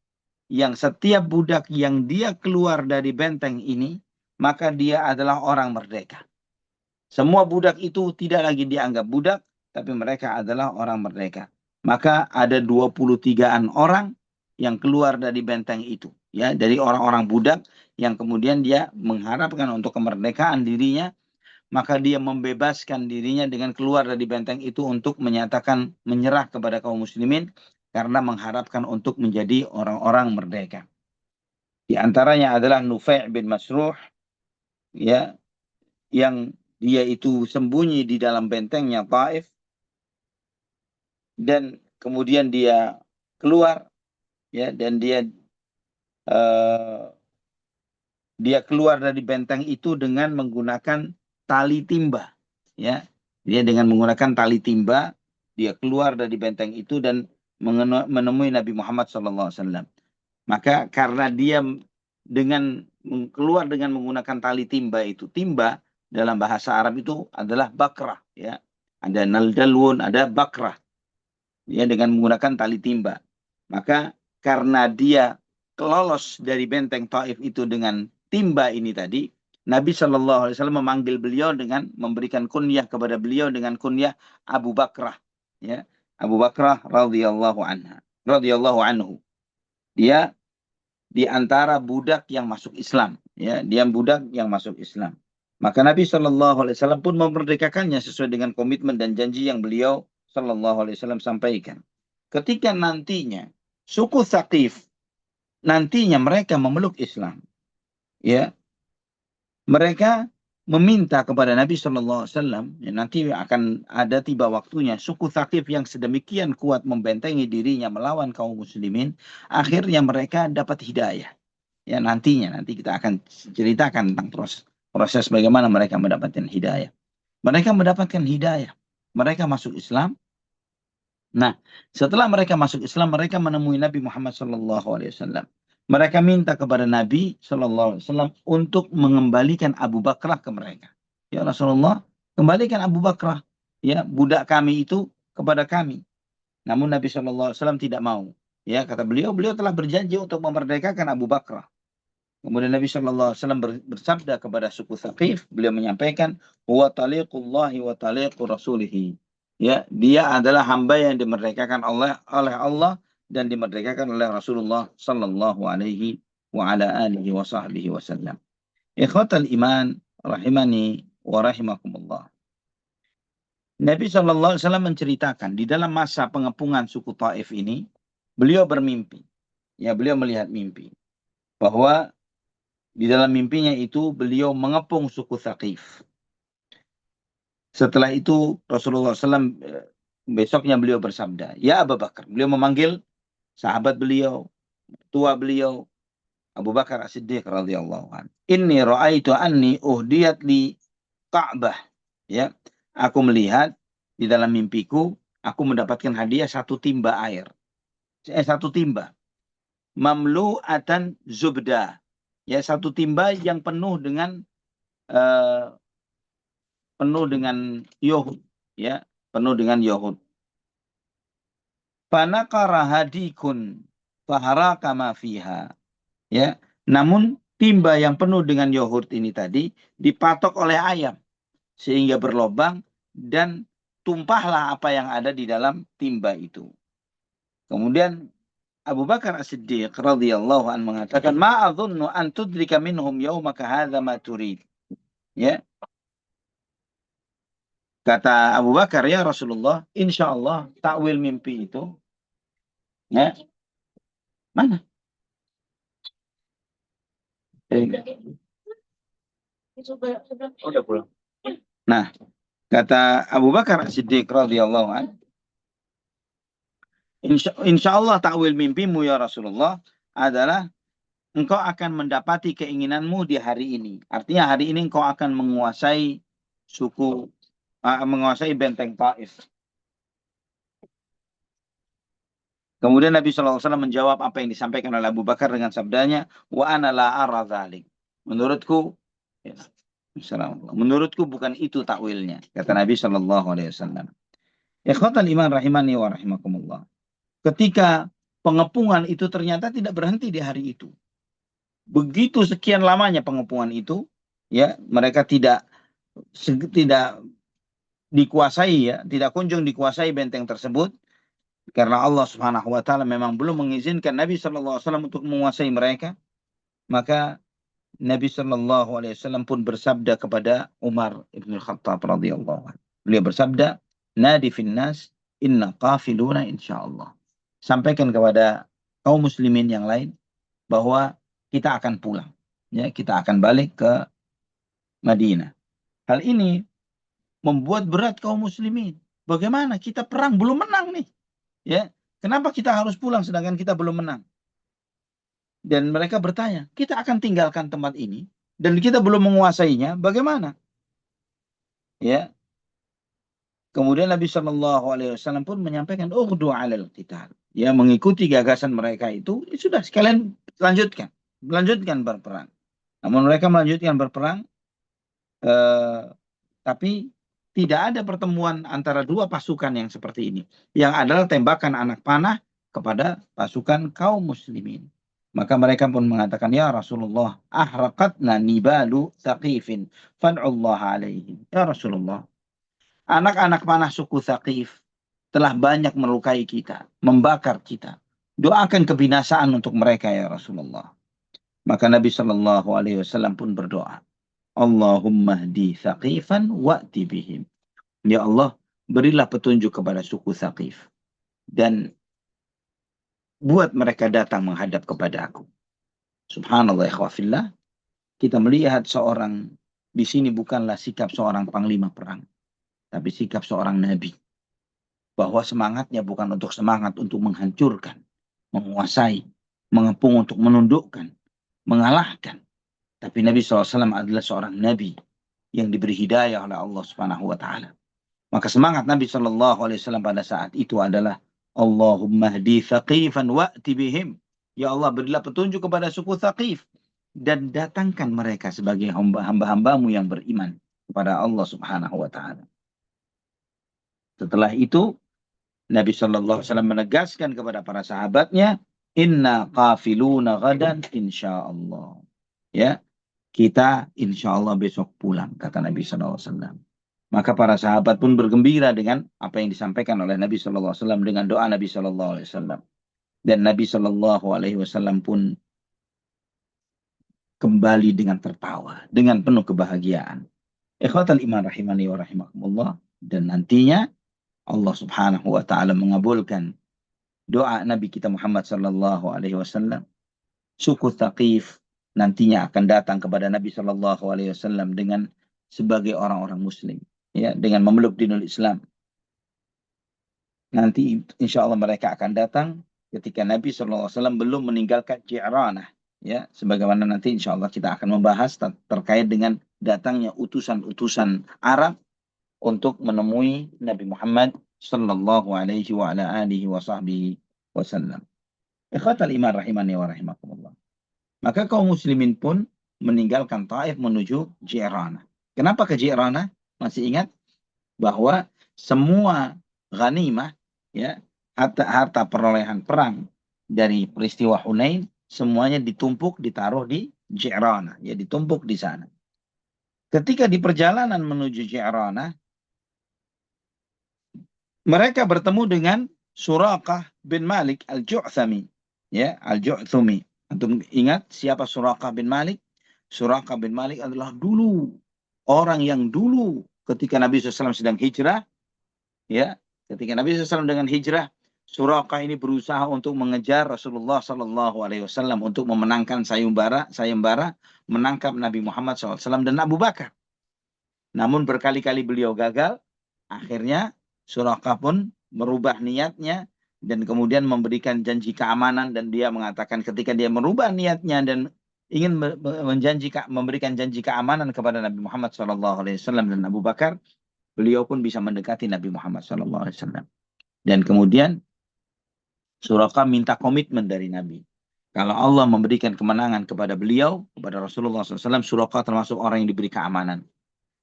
yang setiap budak yang dia keluar dari benteng ini, maka dia adalah orang merdeka. Semua budak itu tidak lagi dianggap budak, tapi mereka adalah orang merdeka. Maka ada 23-an orang yang keluar dari benteng itu, ya, dari orang-orang budak yang kemudian dia mengharapkan untuk kemerdekaan dirinya, maka dia membebaskan dirinya dengan keluar dari benteng itu untuk menyatakan menyerah kepada kaum muslimin karena mengharapkan untuk menjadi orang-orang merdeka. Di antaranya adalah Nufai' bin Masruh, ya, yang dia itu sembunyi di dalam bentengnya Taif dan kemudian dia keluar, ya, dan dia dia keluar dari benteng itu dengan menggunakan tali timba. Ya, dia dengan menggunakan tali timba, dia keluar dari benteng itu dan menemui Nabi Muhammad SAW. Maka karena dia dengan keluar dengan menggunakan tali timba itu, timba dalam bahasa Arab itu adalah bakrah, ya. Ada naldalwun, ada bakrah, ya, dengan menggunakan tali timba. Maka karena dia lolos dari benteng Taif itu dengan timba ini tadi, Nabi Shallallahu Alaihi Wasallam memanggil beliau dengan memberikan kunyah kepada beliau dengan kunyah Abu Bakrah, ya, Abu Bakrah radhiyallahu anhu. Dia di antara budak yang masuk Islam, ya, dia budak yang masuk Islam. Maka Nabi Shallallahu Alaihi Wasallam pun memerdekakannya sesuai dengan komitmen dan janji yang beliau Shallallahu Alaihi Wasallam sampaikan. Ketika nantinya suku Tsaqif nantinya mereka memeluk Islam, ya, mereka meminta kepada Nabi Shallallahu Alaihi Wasallam, ya, nanti akan ada tiba waktunya suku Tsaqif yang sedemikian kuat membentengi dirinya melawan kaum muslimin, akhirnya mereka dapat hidayah. Ya, nanti kita akan ceritakan tentang proses bagaimana mereka mendapatkan hidayah. Mereka mendapatkan hidayah, mereka masuk Islam. Nah, setelah mereka masuk Islam, mereka menemui Nabi Muhammad SAW. Mereka minta kepada Nabi SAW untuk mengembalikan Abu Bakrah ke mereka. Ya Rasulullah, kembalikan Abu Bakrah, ya, budak kami itu kepada kami. Namun Nabi SAW tidak mau. Ya, kata beliau telah berjanji untuk memerdekakan Abu Bakrah. Kemudian Nabi SAW bersabda kepada suku Tsaqif, beliau menyampaikan, "Huwa taliqullahi wa taliqu rasulihi." Ya, dia adalah hamba yang dimerdekakan oleh Allah dan dimerdekakan oleh Rasulullah sallallahu alaihi wa ala alihi wa sahbihi wasallam. Ikhwatal iman rahimani wa rahimakumullah. Nabi SAW menceritakan di dalam masa pengepungan suku Taif ini, beliau bermimpi. Ya, beliau melihat mimpi bahwa di dalam mimpinya itu beliau mengepung suku Tsaqif. Setelah itu Rasulullah SAW besoknya beliau bersabda, "Ya Abu Bakar." Beliau memanggil sahabat beliau, tua beliau, Abu Bakar As-Siddiq radhiyallahu anhu. "Inni ra'aitu anni uhdiyat li Ka'bah." Ya, aku melihat di dalam mimpiku aku mendapatkan hadiah satu timba air. Satu timba. Mamlu'atan zubda. Ya, satu timba yang penuh dengan yohud, ya, penuh dengan yohud. Fanaqara hadikun faharaka ma fiha. Ya, namun timba yang penuh dengan yohud ini tadi dipatok oleh ayam sehingga berlobang dan tumpahlah apa yang ada di dalam timba itu. Kemudian Abu Bakar As-Siddiq radhiyallahu anhu mengatakan, "Ma adzunnu an tudrika minhum yaumaka hadza ma turid." Ya, kata Abu Bakar, "Ya Rasulullah, insya Allah takwil mimpi itu." Ya, mana? Udah pulang. Nah, kata Abu Bakar Siddiq radhiyallahu anhu, insya Allah takwil mimpimu ya Rasulullah adalah engkau akan mendapati keinginanmu di hari ini. Artinya hari ini engkau akan menguasai menguasai benteng Taif. Kemudian Nabi SAW menjawab apa yang disampaikan oleh Abu Bakar dengan sabdanya, "Wa ana la ara dzalik." Menurutku, ya, menurutku bukan itu takwilnya, kata Nabi SAW. Ikhwatal iman rahimani wa rahimakumullah. Ketika pengepungan itu ternyata tidak berhenti di hari itu. Begitu sekian lamanya pengepungan itu, ya, mereka tidak dikuasai, ya, tidak kunjung dikuasai benteng tersebut. Karena Allah Subhanahu wa taala memang belum mengizinkan Nabi sallallahu alaihi wasallam untuk menguasai mereka, maka Nabi sallallahu alaihi wasallam pun bersabda kepada Umar bin Khattab radhiyallahu anhu. Beliau bersabda, "Nadi fin nas inna qafiluna insyaallah." Sampaikan kepada kaum muslimin yang lain bahwa kita akan pulang, ya, kita akan balik ke Madinah. Hal ini membuat berat kaum muslimin. Bagaimana kita perang belum menang nih? Ya, kenapa kita harus pulang sedangkan kita belum menang? Dan mereka bertanya, kita akan tinggalkan tempat ini dan kita belum menguasainya, bagaimana? Ya, kemudian Nabi Shallallahu Alaihi Wasallam pun menyampaikan, "Ughdu 'alal qital." Ya, mengikuti gagasan mereka itu, ya sudah sekalian lanjutkan berperang. Namun mereka melanjutkan berperang, eh, tapi tidak ada pertemuan antara dua pasukan yang seperti ini, yang adalah tembakan anak panah kepada pasukan kaum muslimin. Maka mereka pun mengatakan, ya Rasulullah, ahraqatna nibalu thaqifin, fad'ullah alaihim. Ya Rasulullah, anak-anak panah suku Thaqif telah banyak melukai kita, membakar kita. Doakan kebinasaan untuk mereka ya Rasulullah. Maka Nabi Shallallahu Alaihi Wasallam pun berdoa, Allahumma hdi Thaqifan wa'ti bihim. Ya Allah, berilah petunjuk kepada suku Thaqif dan buat mereka datang menghadap kepada aku. Subhanallah ikhwafillah, kita melihat seorang di sini bukanlah sikap seorang panglima perang, tapi sikap seorang nabi. Bahwa semangatnya bukan untuk semangat untuk menghancurkan, menguasai, mengepung untuk menundukkan, mengalahkan. Tapi Nabi SAW adalah seorang nabi yang diberi hidayah oleh Allah Subhanahu wa taala. Maka semangat Nabi SAW pada saat itu adalah Allahumma hdi thaqifan wa'ti bihim. Ya Allah, berilah petunjuk kepada suku Thaqif dan datangkan mereka sebagai hamba-hambamu yang beriman kepada Allah Subhanahu wa taala. Setelah itu Nabi Shallallahu Alaihi Wasallam menegaskan kepada para sahabatnya, Inna qafiluna gadan insyaallah. Ya, kita insyaallah besok pulang, kata Nabi Shallallahu Alaihi Wasallam. Maka para sahabat pun bergembira dengan apa yang disampaikan oleh Nabi Shallallahu Alaihi Wasallam dengan doa Nabi Shallallahu Alaihi Wasallam. Dan Nabi Shallallahu Alaihi Wasallam pun kembali dengan tertawa, dengan penuh kebahagiaan. Ikhwatal iman rahimani wa rahimakumullah. Dan nantinya Allah Subhanahu wa taala mengabulkan doa Nabi kita Muhammad sallallahu alaihi wasallam. Suku Thaqif nantinya akan datang kepada Nabi sallallahu alaihi wasallam dengan sebagai orang-orang muslim, ya, dengan memeluk dinul Islam. Nanti insya Allah mereka akan datang ketika Nabi sallallahu alaihi wasallam belum meninggalkan Ji'ranah, ya, sebagaimana nanti insya Allah kita akan membahas terkait dengan datangnya utusan-utusan Arab untuk menemui Nabi Muhammad sallallahu alaihi wa ala alihi wa sahbihi wasallam. Ikhwatal iman rahimani wa rahimakumullah. Maka kaum muslimin pun meninggalkan Taif menuju Ji'ranah. Kenapa ke Ji'ranah? Masih ingat bahwa semua ghanimah, ya, harta perolehan perang dari peristiwa Hunain semuanya ditumpuk ditaruh di Ji'ranah, ya, ditumpuk di sana. Ketika di perjalanan menuju Ji'ranah, mereka bertemu dengan Suraqah bin Malik Al-Ju'thami. Ya, Al-Ju'thumi. Antum ingat siapa Suraqah bin Malik? Suraqah bin Malik adalah orang yang dulu ketika Nabi SAW sedang hijrah. Ya, ketika Nabi SAW dengan hijrah, Suraqah ini berusaha untuk mengejar Rasulullah SAW untuk memenangkan sayembara menangkap Nabi Muhammad SAW dan Abu Bakar. Namun berkali-kali beliau gagal. Akhirnya Suraqah pun merubah niatnya dan kemudian memberikan janji keamanan, dan dia mengatakan ketika dia merubah niatnya dan ingin memberikan janji keamanan kepada Nabi Muhammad SAW dan Abu Bakar, beliau pun bisa mendekati Nabi Muhammad SAW. Dan kemudian Suraqah minta komitmen dari Nabi. Kalau Allah memberikan kemenangan kepada beliau, kepada Rasulullah SAW, Suraqah termasuk orang yang diberi keamanan.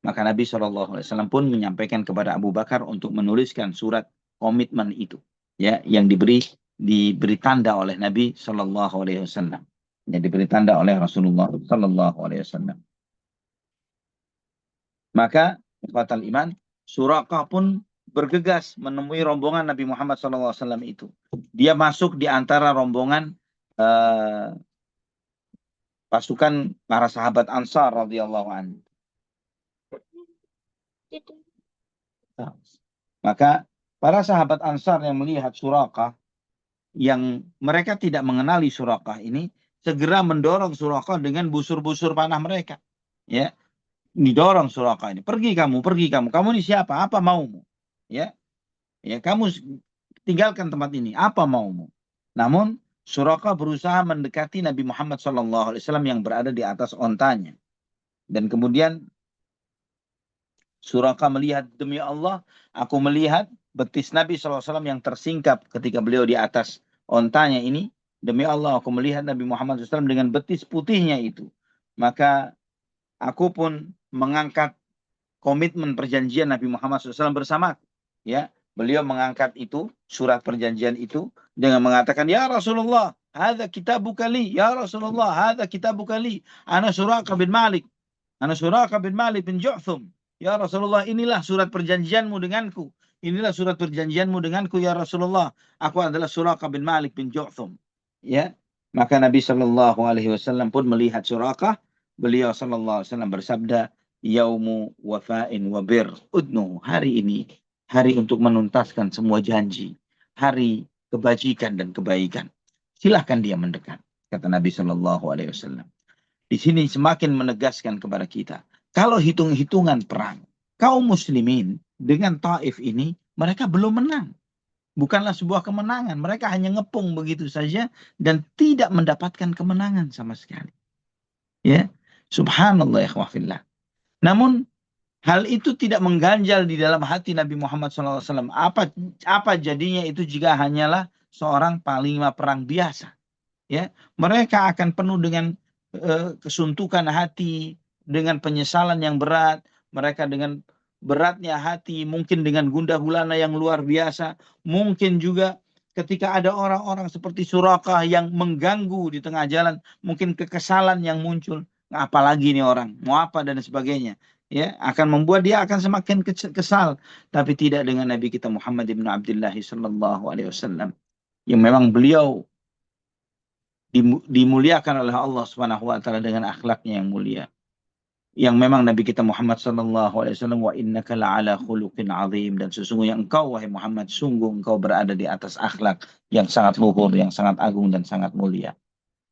Maka Nabi SAW pun menyampaikan kepada Abu Bakar untuk menuliskan surat komitmen itu, ya, yang diberi tanda oleh Nabi SAW, yang diberi tanda oleh Rasulullah SAW. Maka ikhwatal iman, Suraqah pun bergegas menemui rombongan Nabi Muhammad SAW itu. Dia masuk di antara rombongan pasukan para sahabat Ansar radhiyallahu anhu. Maka para sahabat Ansar yang melihat Suraqah, yang mereka tidak mengenali Suraqah ini, segera mendorong Suraqah dengan busur-busur panah mereka. Ya, didorong Suraqah ini, pergi kamu, kamu ini siapa? Apa maumu? Ya, kamu tinggalkan tempat ini. Apa maumu? Namun Suraqah berusaha mendekati Nabi Muhammad SAW yang berada di atas ontanya. Dan kemudian Suraqah melihat, demi Allah, aku melihat betis Nabi SAW yang tersingkap ketika beliau di atas ontanya ini. Demi Allah, aku melihat Nabi Muhammad SAW dengan betis putihnya itu. Maka aku pun mengangkat komitmen perjanjian Nabi Muhammad SAW bersama. Ya, beliau mengangkat itu, surat perjanjian itu, dengan mengatakan, ya Rasulullah, hadza kitabuka li, ya Rasulullah, hadza kitabuka li, ana Suraqah bin Malik. Ana Suraqah bin Malik bin Ju'thum. Ya Rasulullah, inilah surat perjanjianmu denganku. Inilah surat perjanjianmu denganku, ya Rasulullah. Aku adalah Suraqah bin Malik bin Ju'thum. Ya, maka Nabi Shallallahu Alaihi Wasallam pun melihat Suraqah. Beliau Shallallahu Alaihi Wasallam bersabda, Yaumu wafa'in wabir udnu. Hari ini, hari untuk menuntaskan semua janji. Hari kebajikan dan kebaikan. Silahkan dia mendekat, kata Nabi Shallallahu Alaihi Wasallam. Di sini semakin menegaskan kepada kita, kalau hitung-hitungan perang, kaum muslimin dengan Taif ini, mereka belum menang. Bukanlah sebuah kemenangan. Mereka hanya ngepung begitu saja dan tidak mendapatkan kemenangan sama sekali. Ya, subhanallah ya khawafillah. Namun hal itu tidak mengganjal di dalam hati Nabi Muhammad SAW. Apa jadinya itu jika hanyalah seorang panglima perang biasa? Ya, mereka akan penuh dengan kesuntukan hati, dengan penyesalan yang berat, mereka dengan beratnya hati, mungkin dengan gundah gulana yang luar biasa, mungkin juga ketika ada orang-orang seperti Suraqah yang mengganggu di tengah jalan, mungkin kekesalan yang muncul, apalagi nih orang, mau apa dan sebagainya, ya akan membuat dia akan semakin kesal, tapi tidak dengan Nabi kita Muhammad ibn Abdullah sallallahu alaihi wasallam yang memang beliau dimuliakan oleh Allah Subhanahu wa taala dengan akhlaknya yang mulia. Yang memang Nabi kita Muhammad sallallahu alaihi wasallam, wa innaka la'ala khuluqin azim, dan sesungguhnya engkau wahai Muhammad sungguh engkau berada di atas akhlak yang sangat luhur, yang sangat agung dan sangat mulia.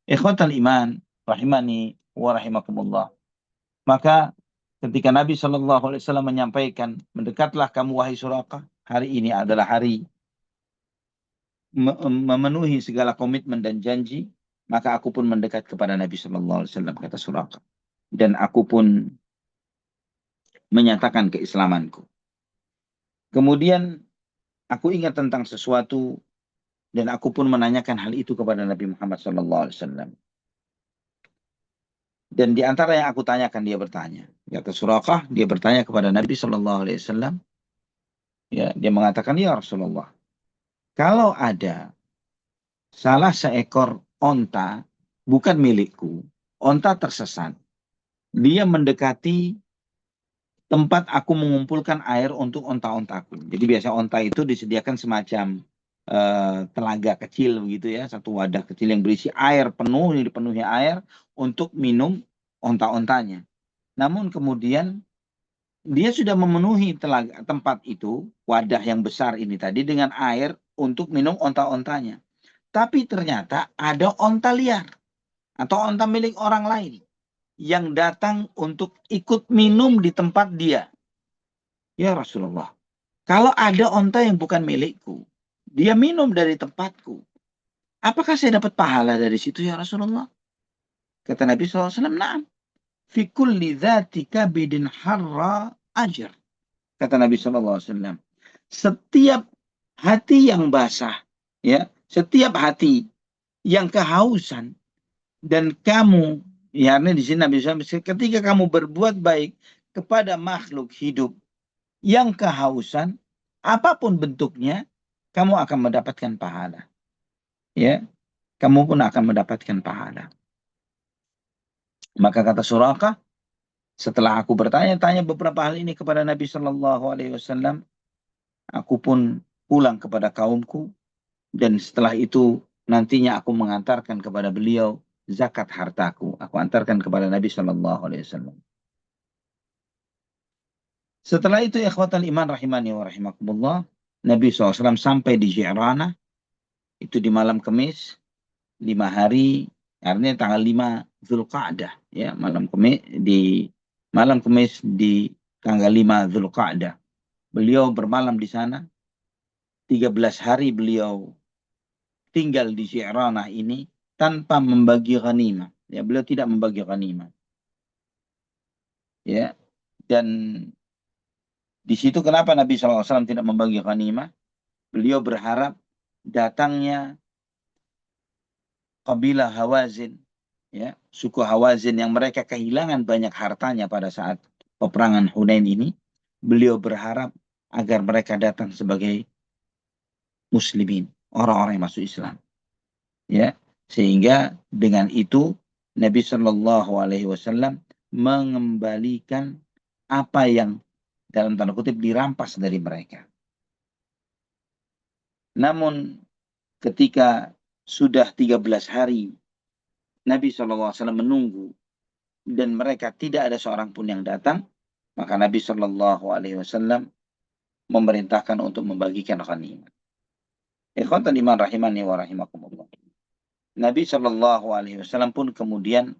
Ikhwatal iman rahimani wa rahimakumullah. Maka ketika Nabi sallallahu alaihi wasallam menyampaikan, mendekatlah kamu wahai Suraqah, hari ini adalah hari memenuhi segala komitmen dan janji, maka aku pun mendekat kepada Nabi Shallallahu Alaihi Wasallam, kata Suraqah, dan aku pun menyatakan keislamanku. Kemudian aku ingat tentang sesuatu dan aku pun menanyakan hal itu kepada Nabi Muhammad Shallallahu Alaihi Wasallam. Dan di antara yang aku tanyakan, dia bertanya, kata Suraqah, dia bertanya kepada Nabi Shallallahu Alaihi Wasallam, ya, dia mengatakan, ya Rasulullah, kalau ada salah seekor onta bukan milikku, onta tersesat, dia mendekati tempat aku mengumpulkan air untuk onta-ontaku. Jadi biasa onta itu disediakan semacam telaga kecil begitu ya, satu wadah kecil yang berisi air penuh, yang dipenuhi air untuk minum onta-ontanya. Namun kemudian dia sudah memenuhi telaga tempat itu, wadah yang besar ini tadi dengan air untuk minum onta-ontanya. Tapi ternyata ada onta liar atau onta milik orang lain yang datang untuk ikut minum di tempat dia. Ya Rasulullah, kalau ada onta yang bukan milikku, dia minum dari tempatku, apakah saya dapat pahala dari situ ya Rasulullah? Kata Nabi SAW, na'am. Fi kulli dhati kabidin harra ajar. Kata Nabi SAW, setiap hati yang basah, ya, setiap hati yang kehausan, dan kamu, ya ini di sini Nabi SAW, ketika kamu berbuat baik kepada makhluk hidup yang kehausan, apapun bentuknya, kamu akan mendapatkan pahala. Ya, kamu pun akan mendapatkan pahala. Maka kata Suraqah, setelah aku bertanya-tanya beberapa hal ini kepada Nabi Shallallahu Alaihi Wasallam, aku pun pulang kepada kaumku, dan setelah itu nantinya aku mengantarkan kepada beliau zakat hartaku. Aku antarkan kepada Nabi Shallallahu Alaihi Wasallam. Setelah itu, ikhwatal iman rahimani wa rahimakumullah, Nabi SAW sampai di Ji'rana, itu di malam Kamis, 5 hari, artinya tanggal 5 Zulqa'dah, ya, malam Kamis di tanggal 5 Zulqa'dah. Beliau bermalam di sana, 13 hari beliau tinggal di Ji'ranah ini tanpa membagi ghanimah. Ya, beliau tidak membagi ghanimah. Ya, dan di situ kenapa Nabi SAW tidak membagi ghanimah? Beliau berharap datangnya kabilah Hawazin, ya, suku Hawazin yang mereka kehilangan banyak hartanya pada saat peperangan Hunain ini. Beliau berharap agar mereka datang sebagai muslimin, orang-orang yang masuk Islam. Ya, sehingga dengan itu Nabi Shallallahu Alaihi Wasallam mengembalikan apa yang dalam tanda kutip dirampas dari mereka. Namun ketika sudah 13 hari Nabi SAW menunggu dan mereka tidak ada seorang pun yang datang, maka Nabi SAW memerintahkan untuk membagikan ghanimah. Ikhwatal iman rahimani wa rahimakumullah. Nabi SAW pun kemudian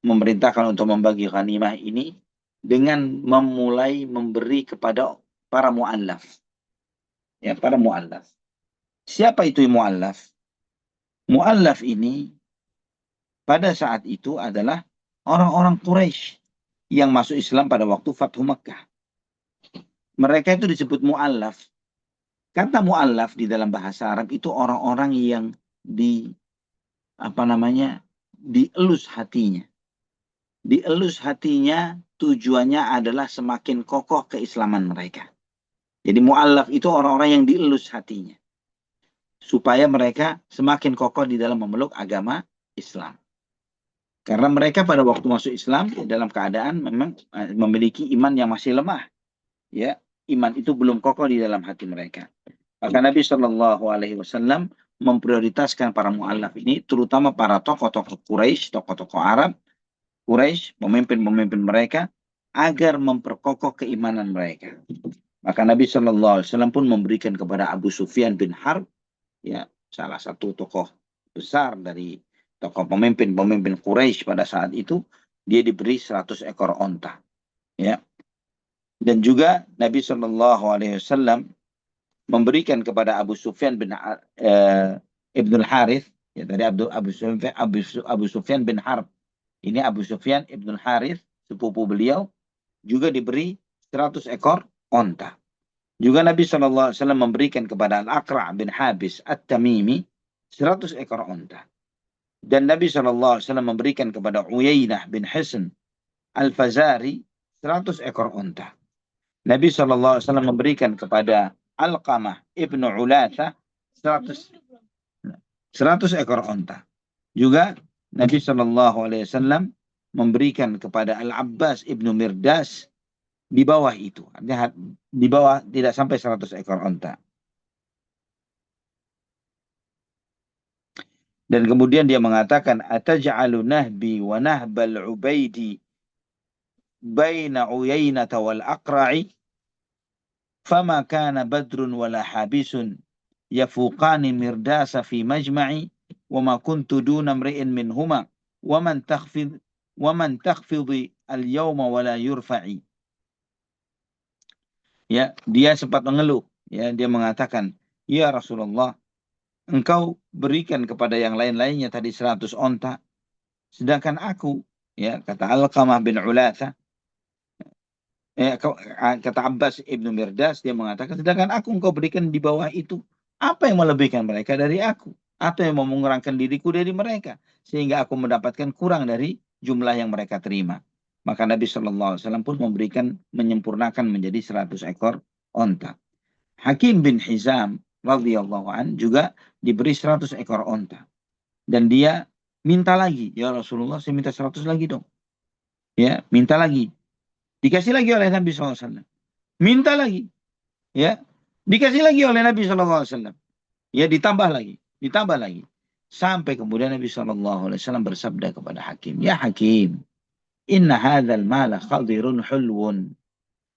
memerintahkan untuk membagi ghanimah ini dengan memulai memberi kepada para mu'allaf. Ya, para mu'allaf. Siapa itu mu'allaf? Mu'allaf ini pada saat itu adalah orang-orang Quraisy yang masuk Islam pada waktu Fathu Makkah. Mereka itu disebut mu'allaf. Kata mu'allaf di dalam bahasa Arab itu orang-orang yang dielus hatinya. Dielus hatinya tujuannya adalah semakin kokoh keislaman mereka. Jadi mu'allaf itu orang-orang yang dielus hatinya. Supaya mereka semakin kokoh di dalam memeluk agama Islam. Karena mereka pada waktu masuk Islam dalam keadaan memang memiliki iman yang masih lemah. Ya, iman itu belum kokoh di dalam hati mereka. Maka Nabi Shallallahu Alaihi Wasallam memprioritaskan para mu'allaf ini, terutama para tokoh-tokoh Quraisy, tokoh-tokoh Arab, Quraisy, pemimpin-pemimpin mereka, agar memperkokoh keimanan mereka. Maka Nabi Shallallahu Alaihi Wasallam pun memberikan kepada Abu Sufyan bin Harb, ya, salah satu tokoh besar dari tokoh pemimpin Quraisy pada saat itu, dia diberi 100 ekor onta. Ya. Dan juga Nabi Shallallahu Alaihi Wasallam memberikan kepada Abu Sufyan bin Ibnul Harith, ya, tadi Abu Sufyan bin Harb. Ini Abu Sufyan Ibnul Harith, sepupu beliau, juga diberi 100 ekor onta. Juga Nabi SAW memberikan kepada Al-Aqra' bin Habis At-Tamimi 100 ekor onta. Dan Nabi SAW memberikan kepada Uyainah bin Hisn Al-Fazari 100 ekor onta. Nabi SAW memberikan kepada Alqamah ibnu Ulatha 100 ekor onta. Juga Nabi SAW memberikan kepada Al-Abbas ibnu Mirdas di bawah itu. Artinya di bawah, tidak sampai 100 ekor onta. Dan kemudian dia mengatakan, ataj'alu nahbi wa nahbal ubaidi baina Uyainata wal Aqra'i fama kana badrun wala habisun yafuqani mirdasa fi majma'i wa ma kuntu duna mri'in minhuma wa man takhfidhi al-yawma wala yurfa'i. Ya, dia sempat mengeluh, ya, dia mengatakan, ya Rasulullah, engkau berikan kepada yang lain-lainnya tadi 100 onta, sedangkan aku, ya, kata Alqamah bin Ulatha, kata Abbas ibnu Mirdas, dia mengatakan, sedangkan aku engkau berikan di bawah itu, apa yang melebihkan mereka dari aku? Atau yang mengurangkan diriku dari mereka, sehingga aku mendapatkan kurang dari jumlah yang mereka terima. Maka Nabi SAW pun menyempurnakan menjadi 100 ekor onta. Hakim bin Hizam radhiyallahu an juga diberi 100 ekor onta. Dan dia minta lagi, ya Rasulullah, saya minta 100 lagi dong. Ya, minta lagi. Dikasih lagi oleh Nabi SAW. Minta lagi. Ya, dikasih lagi oleh Nabi SAW. Ya, ditambah lagi. Sampai kemudian Nabi SAW bersabda kepada Hakim, ya Hakim, inna hadzal mala khadirun hulwun.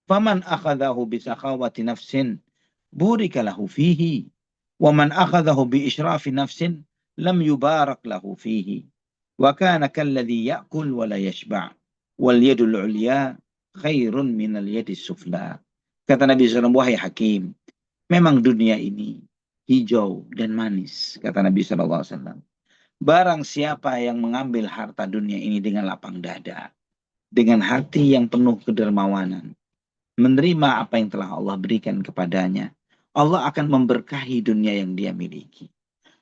Faman akhadahu bisakhawati nafsin burika lahu fihi. Wa man akhadahu bi israfi nafsin lam yubarak lahu fihi. Wa kana kalladhi ya'kul wa la yashba'. Wal yadul ulya khairun minal yadis sufla. Kata Nabi SAW, wahai Hakim, memang dunia ini hijau dan manis, kata Nabi SAW. Barang siapa yang mengambil harta dunia ini dengan lapang dada, dengan hati yang penuh kedermawanan, menerima apa yang telah Allah berikan kepadanya, Allah akan memberkahi dunia yang dia miliki.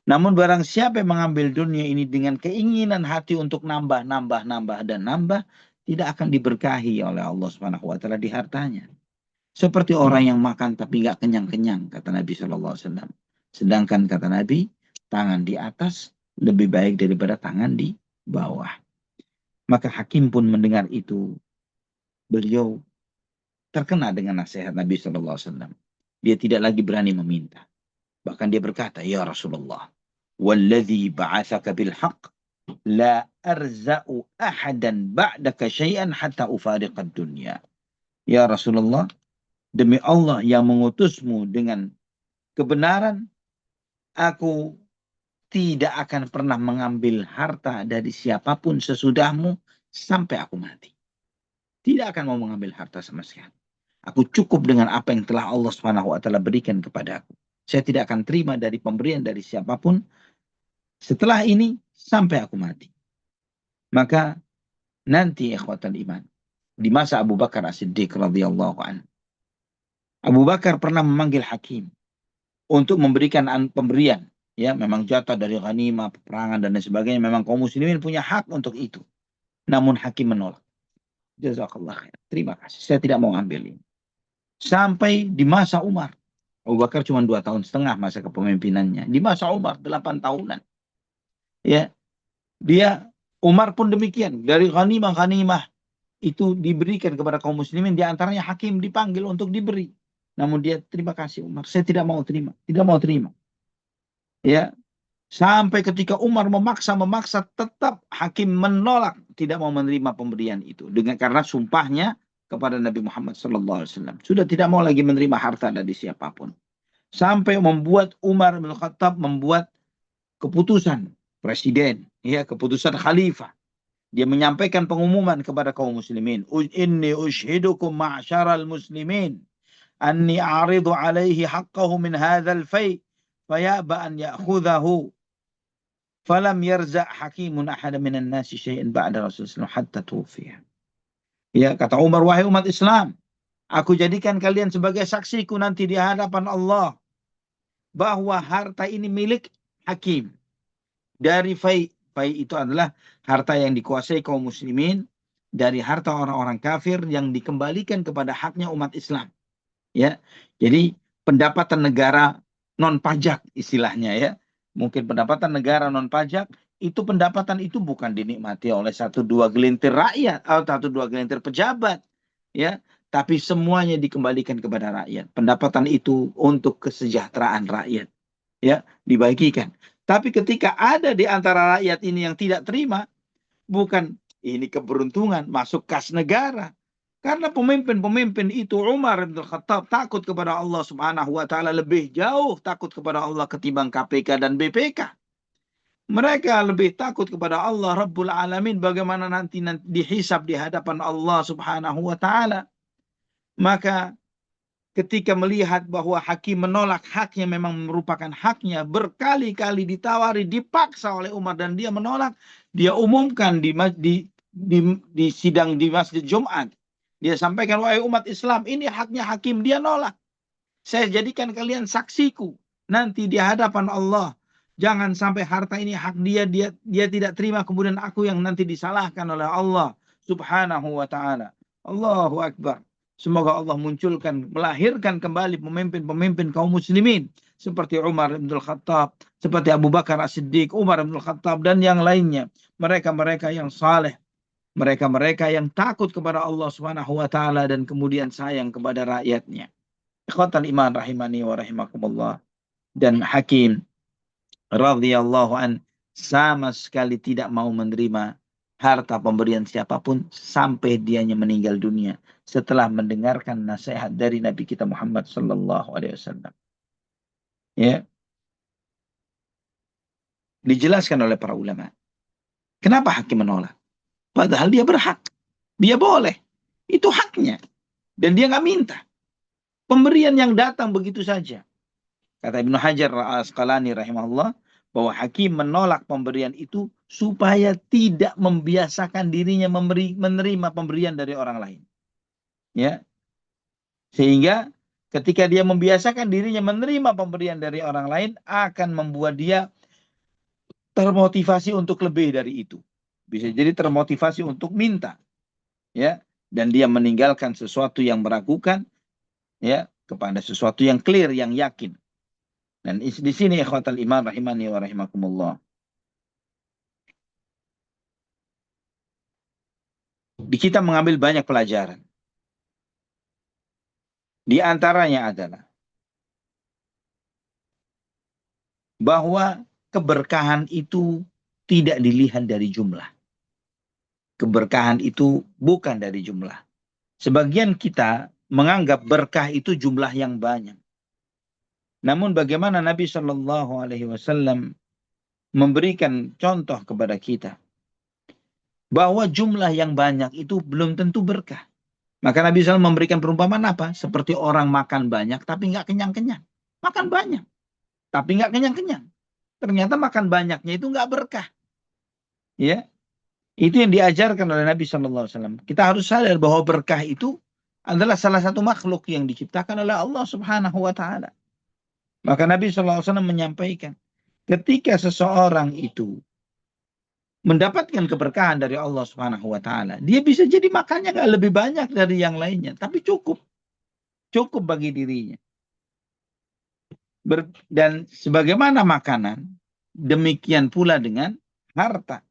Namun barang siapa yang mengambil dunia ini dengan keinginan hati untuk nambah, nambah, nambah, dan nambah, tidak akan diberkahi oleh Allah Subhanahu wa taala di hartanya. Seperti orang yang makan tapi nggak kenyang-kenyang, kata Nabi SAW. Sedangkan kata Nabi, tangan di atas lebih baik daripada tangan di bawah. Maka hakim pun mendengar itu, beliau terkena dengan nasihat Nabi SAW. Dia tidak lagi berani meminta. Bahkan dia berkata, ya Rasulullah, walladhi ba'athaka bilhaq, la arza'u ahadan ba'daka syai'an hatta ufariqad dunya. Ya Rasulullah, demi Allah yang mengutusmu dengan kebenaran, aku tidak akan pernah mengambil harta dari siapapun sesudahmu sampai aku mati. Tidak akan mau mengambil harta sama sekali. Aku cukup dengan apa yang telah Allah Subhanahu wa taala berikan kepadaku. Saya tidak akan terima dari pemberian dari siapapun setelah ini sampai aku mati. Maka nanti ikhwatal iman, di masa Abu Bakar As-Siddiq radhiyallahu anhu, Abu Bakar pernah memanggil hakim untuk memberikan pemberian, ya, memang jatah dari ghanimah, peperangan dan lain sebagainya, memang kaum muslimin punya hak untuk itu. Namun hakim menolak. Jazakallah khair. Terima kasih. Saya tidak mau ambil ini. Sampai di masa Umar. Abu Bakar cuma 2,5 tahun masa kepemimpinannya. Di masa Umar 8 tahunan. Ya, dia Umar pun demikian. Dari ghanimah-ghanimah itu diberikan kepada kaum muslimin, di antaranya hakim dipanggil untuk diberi. Namun dia, terima kasih Umar, saya tidak mau terima, tidak mau terima. Ya, sampai ketika Umar memaksa tetap hakim menolak, tidak mau menerima pemberian itu dengan karena sumpahnya kepada Nabi Muhammad SAW. Sudah tidak mau lagi menerima harta dari siapapun. Sampai membuat Umar bin Khattab membuat keputusan presiden, ya, keputusan khalifah. Dia menyampaikan pengumuman kepada kaum muslimin, inni ushidukum ma'syaral muslimin anni a'ridu alaihi haqqahu min hadzal fai fayaba an ya'khudhahu falam yarza' hakimun ahada minan nasi syai'an ba'da Rasulullah hatta tuwfiya. Ya, kata Umar, wahai umat Islam, aku jadikan kalian sebagai saksiku nanti di hadapan Allah bahwa harta ini milik hakim dari fai. Fai itu adalah harta yang dikuasai kaum muslimin dari harta orang-orang kafir yang dikembalikan kepada haknya umat Islam. Ya, jadi pendapatan negara non pajak istilahnya, ya. Mungkin pendapatan negara non pajak itu, pendapatan itu bukan dinikmati oleh 1-2 gelintir rakyat atau 1-2 gelintir pejabat, ya, tapi semuanya dikembalikan kepada rakyat. Pendapatan itu untuk kesejahteraan rakyat, ya, dibagikan. Tapi ketika ada di antara rakyat ini yang tidak terima, bukan ini keberuntungan masuk kas negara. Karena pemimpin-pemimpin itu, Umar bin Khattab takut kepada Allah Subhanahu wa taala lebih jauh takut kepada Allah ketimbang KPK dan BPK. Mereka lebih takut kepada Allah Rabbul Alamin, bagaimana nanti dihisab di hadapan Allah Subhanahu wa taala. Maka ketika melihat bahwa hakim menolak haknya, memang merupakan haknya, berkali-kali ditawari, dipaksa oleh Umar dan dia menolak, dia umumkan di sidang di Masjid Jumat. Dia sampaikan, wahai umat Islam, ini haknya hakim, dia nolak. Saya jadikan kalian saksiku nanti di hadapan Allah. Jangan sampai harta ini hak dia tidak terima, kemudian aku yang nanti disalahkan oleh Allah Subhanahu wa taala. Allahu Akbar. Semoga Allah munculkan, melahirkan kembali pemimpin-pemimpin kaum muslimin seperti Umar bin Khattab, seperti Abu Bakar As-Siddiq, Umar bin Khattab dan yang lainnya. Mereka-mereka yang saleh, mereka-mereka yang takut kepada Allah Subhanahu wa taala dan kemudian sayang kepada rakyatnya. Ikhwatal iman rahimani wa rahimakumullah. Dan hakim radhiyallahu an sama sekali tidak mau menerima harta pemberian siapapun sampai dianya meninggal dunia setelah mendengarkan nasihat dari Nabi kita Muhammad sallallahu alaihi wasallam. Ya. Dijelaskan oleh para ulama. Kenapa hakim menolak? Padahal dia berhak. Dia boleh. Itu haknya. Dan dia nggak minta. Pemberian yang datang begitu saja. Kata Ibnu Hajar Al-Asqalani rahimahullah, bahwa hakim menolak pemberian itu supaya tidak membiasakan dirinya menerima pemberian dari orang lain. Ya, sehingga ketika dia membiasakan dirinya menerima pemberian dari orang lain, akan membuat dia termotivasi untuk lebih dari itu. Bisa jadi termotivasi untuk minta, ya, dan dia meninggalkan sesuatu yang meragukan, ya, kepada sesuatu yang clear, yang yakin. Dan di sini ikhwatal iman rahimani wa rahimakumullah, kita mengambil banyak pelajaran. Di antaranya adalah bahwa keberkahan itu tidak dilihat dari jumlah. Keberkahan itu bukan dari jumlah. Sebagian kita menganggap berkah itu jumlah yang banyak. Namun bagaimana Nabi Shallallahu Alaihi Wasallam memberikan contoh kepada kita bahwa jumlah yang banyak itu belum tentu berkah. Maka Nabi SAW memberikan perumpamaan apa? Seperti orang makan banyak tapi nggak kenyang-kenyang. Makan banyak tapi nggak kenyang-kenyang. Ternyata makan banyaknya itu nggak berkah. Ya, itu yang diajarkan oleh Nabi SAW. Kita harus sadar bahwa berkah itu adalah salah satu makhluk yang diciptakan oleh Allah Subhanahu Wa Taala. Maka Nabi SAW menyampaikan, ketika seseorang itu mendapatkan keberkahan dari Allah Subhanahu Wa Taala, dia bisa jadi makannya nggak lebih banyak dari yang lainnya, tapi cukup bagi dirinya. Dan sebagaimana makanan, demikian pula dengan harta.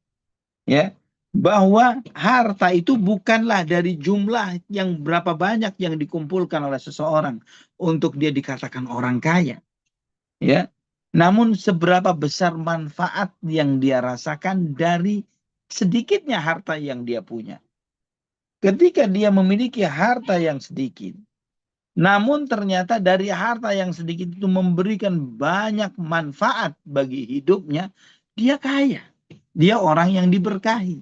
Ya, bahwa harta itu bukanlah dari jumlah yang berapa banyak yang dikumpulkan oleh seseorang untuk dia dikatakan orang kaya. Ya, namun seberapa besar manfaat yang dia rasakan dari sedikitnya harta yang dia punya. Ketika dia memiliki harta yang sedikit, namun ternyata dari harta yang sedikit itu memberikan banyak manfaat bagi hidupnya, dia kaya. Dia orang yang diberkahi.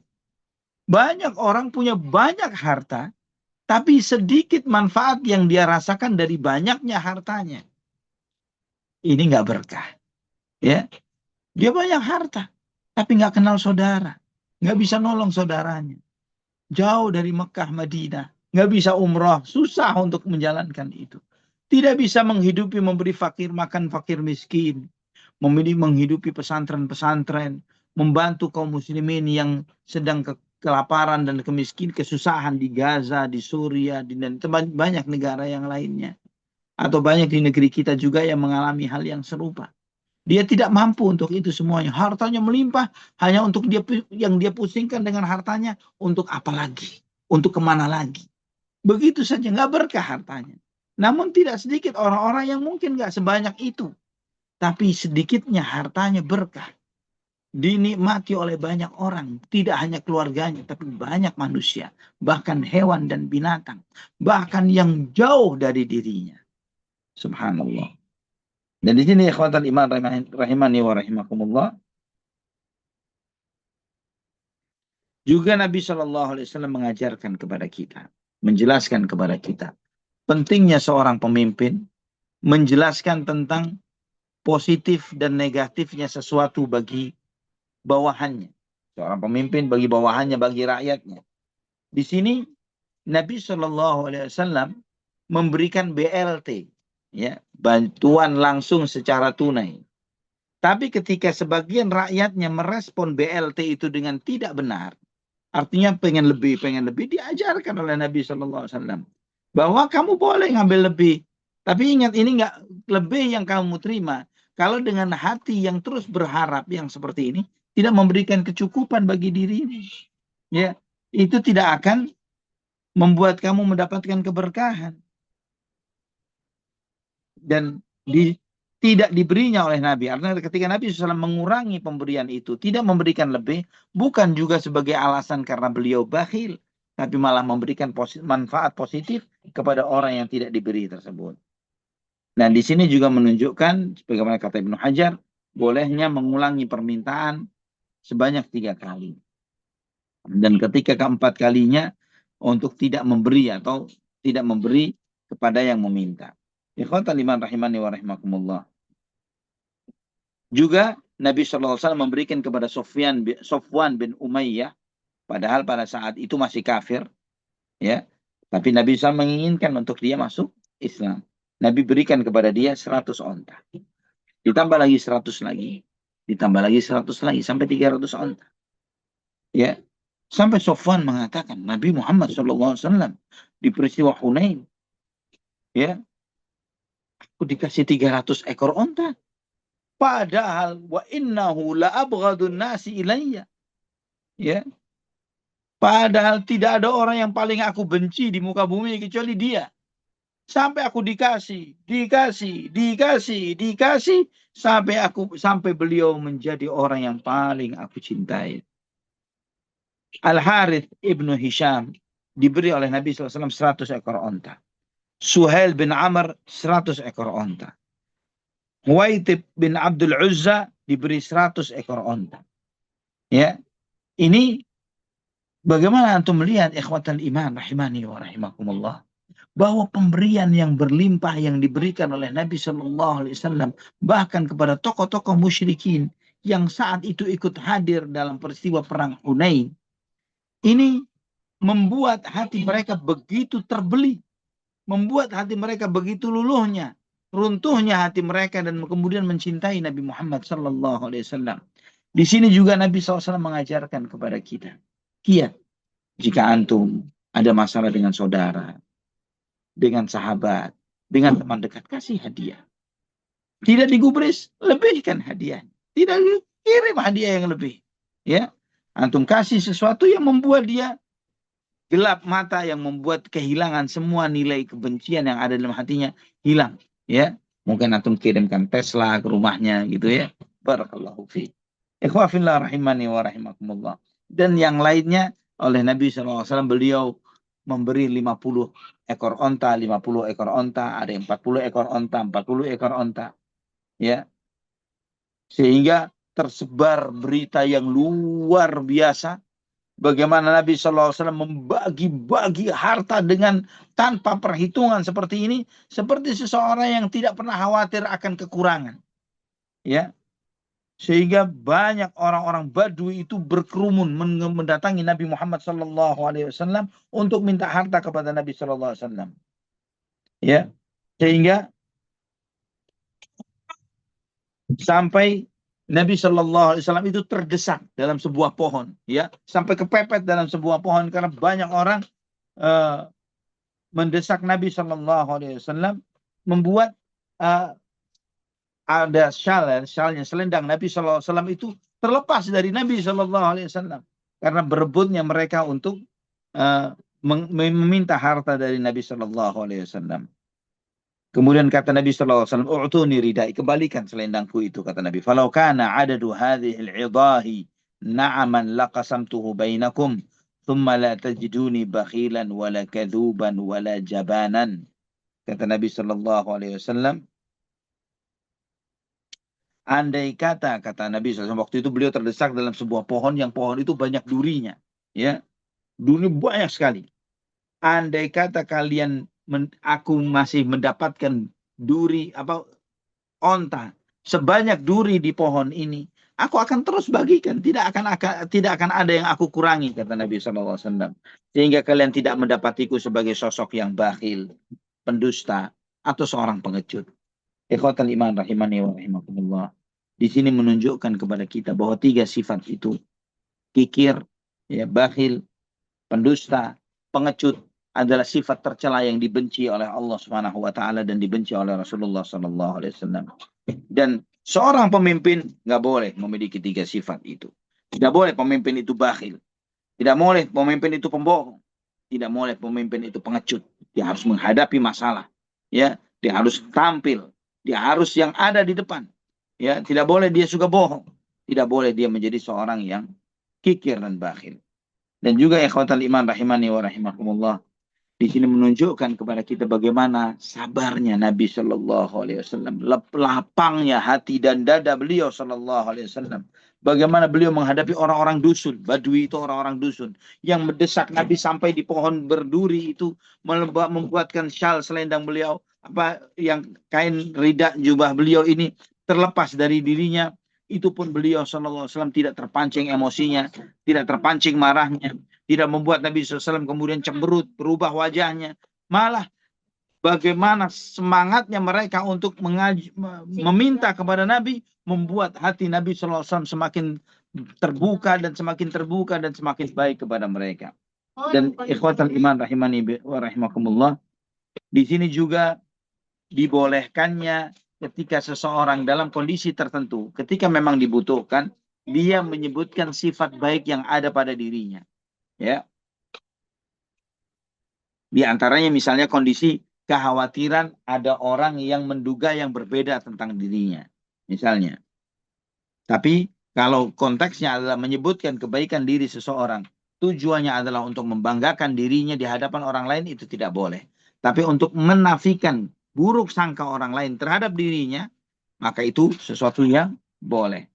Banyak orang punya banyak harta, tapi sedikit manfaat yang dia rasakan dari banyaknya hartanya. Ini nggak berkah. Ya, dia banyak harta, tapi nggak kenal saudara, nggak bisa nolong saudaranya. Jauh dari Mekah, Madinah, nggak bisa umroh, susah untuk menjalankan itu. Tidak bisa menghidupi, memberi fakir makan fakir miskin, menghidupi pesantren-pesantren, membantu kaum muslimin yang sedang kelaparan dan kesusahan di Gaza, di Suriah, dan banyak negara yang lainnya. Atau banyak di negeri kita juga yang mengalami hal yang serupa. Dia tidak mampu untuk itu semuanya. Hartanya melimpah hanya untuk yang dia pusingkan dengan hartanya. Untuk apa lagi? Untuk kemana lagi? Begitu saja, nggak berkah hartanya. Namun tidak sedikit orang-orang yang mungkin nggak sebanyak itu. Tapi sedikitnya hartanya berkah. Dinikmati oleh banyak orang. Tidak hanya keluarganya, tapi banyak manusia. Bahkan hewan dan binatang. Bahkan yang jauh dari dirinya. Subhanallah. Dan di sini ikhwatal iman rahimani wa rahimakumullah, juga Nabi SAW mengajarkan kepada kita, menjelaskan kepada kita pentingnya seorang pemimpin menjelaskan tentang positif dan negatifnya sesuatu bagi bawahannya. Seorang pemimpin bagi bawahannya, bagi rakyatnya. Di sini Nabi SAW memberikan BLT, ya, bantuan langsung secara tunai. Tapi ketika sebagian rakyatnya merespon BLT itu dengan tidak benar, artinya pengen lebih, diajarkan oleh Nabi SAW bahwa kamu boleh ngambil lebih, tapi ingat ini nggak lebih yang kamu terima. Kalau dengan hati yang terus berharap yang seperti ini, tidak memberikan kecukupan bagi diri ini, ya, itu tidak akan membuat kamu mendapatkan keberkahan. Dan tidak diberinya oleh Nabi. Artinya ketika Nabi SAW mengurangi pemberian itu, tidak memberikan lebih, bukan juga sebagai alasan karena beliau bakhil, tapi malah memberikan manfaat positif kepada orang yang tidak diberi tersebut. Nah, di sini juga menunjukkan, sebagaimana kata Ibnu Hajar, bolehnya mengulangi permintaan sebanyak 3 kali. Dan ketika keempat kalinya, untuk tidak memberi atau tidak memberi kepada yang meminta. Ikhwatal iman rahimani wa rahimakumullah. Juga Nabi SAW memberikan kepada Sofwan bin Umayyah, padahal pada saat itu masih kafir, ya. Tapi Nabi SAW menginginkan untuk dia masuk Islam. Nabi berikan kepada dia 100 onta. Ditambah lagi 100 lagi. Ditambah lagi 100 lagi. Sampai 300 onta. Ya. Sampai Sofwan mengatakan, Nabi Muhammad SAW di peristiwa Hunain, ya, aku dikasih 300 ekor onta. Padahal wa innahu la abghadun nasi ilayya. Ya. Padahal tidak ada orang yang paling aku benci di muka bumi kecuali dia. Sampai aku dikasih, sampai beliau menjadi orang yang paling aku cintai. Al-Harith ibnu Hisham diberi oleh Nabi SAW 100 ekor onta. Suhail bin Amr 100 ekor onta. Huwaitib bin Abdul Uzza diberi 100 ekor onta. Ya, ini bagaimana antum melihat ikhwatal iman rahimani wa rahimakumullah, bahwa pemberian yang berlimpah yang diberikan oleh Nabi Shallallahu Alaihi Wasallam bahkan kepada tokoh-tokoh musyrikin yang saat itu ikut hadir dalam peristiwa perang Hunain, ini membuat hati mereka begitu terbeli, membuat hati mereka begitu luluhnya, runtuhnya hati mereka, dan kemudian mencintai Nabi Muhammad Shallallahu Alaihi Wasallam. Di sini juga Nabi SAW mengajarkan kepada kita, kiat jika antum ada masalah dengan saudara, dengan sahabat, dengan teman dekat, kasih hadiah. Tidak digubris, lebihkan hadiah. Tidak kirim hadiah yang lebih. Ya, antum kasih sesuatu yang membuat dia gelap mata, yang membuat kehilangan semua nilai kebencian yang ada dalam hatinya hilang. Ya, mungkin antum kirimkan Tesla ke rumahnya, gitu ya. Barakallahu fi. Ikhwafillah rahimani wa rahimakumullah. Dan yang lainnya oleh Nabi SAW, beliau memberi 50 ekor onta, 50 ekor onta, ada yang 40 ekor onta, 40 ekor onta. Ya. Sehingga tersebar berita yang luar biasa bagaimana Nabi SAW membagi-bagi harta dengan tanpa perhitungan seperti ini, seperti seseorang yang tidak pernah khawatir akan kekurangan. Ya. Sehingga banyak orang-orang Badui itu berkerumun mendatangi Nabi Muhammad SAW untuk minta harta kepada Nabi SAW. Ya, sehingga sampai Nabi SAW itu terdesak dalam sebuah pohon, ya, sampai kepepet dalam sebuah pohon karena banyak orang mendesak Nabi SAW, membuat ada syalnya, selendang Nabi SAW itu terlepas dari Nabi SAW karena berebutnya mereka untuk meminta harta dari Nabi SAW. Kemudian kata Nabi SAW, "U'tuni ridai," kembalikan selendangku itu, kata Nabi. "Falau kana adadu hadhil idahi na'aman laqasamtuhu bainakum, thumma la tajiduni bakhilan wala kadhuban wala jabanan." Kata Nabi SAW, andai kata Nabi SAW, waktu itu beliau terdesak dalam sebuah pohon, yang pohon itu banyak durinya, ya, duri banyak sekali. Andai kata kalian aku masih mendapatkan duri onta sebanyak duri di pohon ini, aku akan terus bagikan, tidak akan ada yang aku kurangi, kata Nabi SAW, sehingga kalian tidak mendapatiku sebagai sosok yang bakhil, pendusta, atau seorang pengecut. Ikhwatal iman rahimani wa rahimakumullah. Di sini menunjukkan kepada kita bahwa 3 sifat itu, kikir, ya, bakhil, pendusta, pengecut, adalah sifat tercela yang dibenci oleh Allah Subhanahu wa taala dan dibenci oleh Rasulullah sallallahu alaihi wasallam. Dan seorang pemimpin nggak boleh memiliki 3 sifat itu. Tidak boleh pemimpin itu bakhil. Tidak boleh pemimpin itu pembohong. Tidak boleh pemimpin itu pengecut. Dia harus menghadapi masalah, ya, dia harus tampil, dia harus yang ada di depan. Ya, tidak boleh dia suka bohong. Tidak boleh dia menjadi seorang yang kikir dan bakhil. Dan juga ikhwatal iman rahimani wa rahimakumullah, di sini menunjukkan kepada kita bagaimana sabarnya Nabi Shallallahu Alaihi Wasallam, lapangnya hati dan dada beliau Shallallahu Alaihi Wasallam. Bagaimana beliau menghadapi orang-orang dusun, Badui itu orang-orang dusun yang mendesak Nabi sampai di pohon berduri itu, membuatkan syal selendang beliau, yang kain rida jubah beliau ini terlepas dari dirinya, itu pun beliau Shallallahu Alaihi Wasallam tidak terpancing emosinya, tidak terpancing marahnya, tidak membuat Nabi SAW kemudian cemberut, berubah wajahnya. Malah bagaimana semangatnya mereka untuk meminta kepada Nabi, membuat hati Nabi SAW semakin terbuka dan semakin terbuka dan semakin baik kepada mereka. Dan ikhwatal iman rahimani wa rahimakumullah, di sini juga dibolehkannya ketika seseorang dalam kondisi tertentu, ketika memang dibutuhkan, dia menyebutkan sifat baik yang ada pada dirinya. Ya, di antaranya misalnya kondisi kekhawatiran ada orang yang menduga yang berbeda tentang dirinya, misalnya. Tapi kalau konteksnya adalah menyebutkan kebaikan diri seseorang, tujuannya adalah untuk membanggakan dirinya di hadapan orang lain, itu tidak boleh. Tapi untuk menafikan buruk sangka orang lain terhadap dirinya, maka itu sesuatu yang boleh.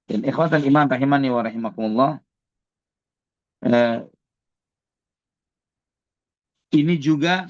Dan ikhwatan iman rahimani wa rahimakumullah, ini juga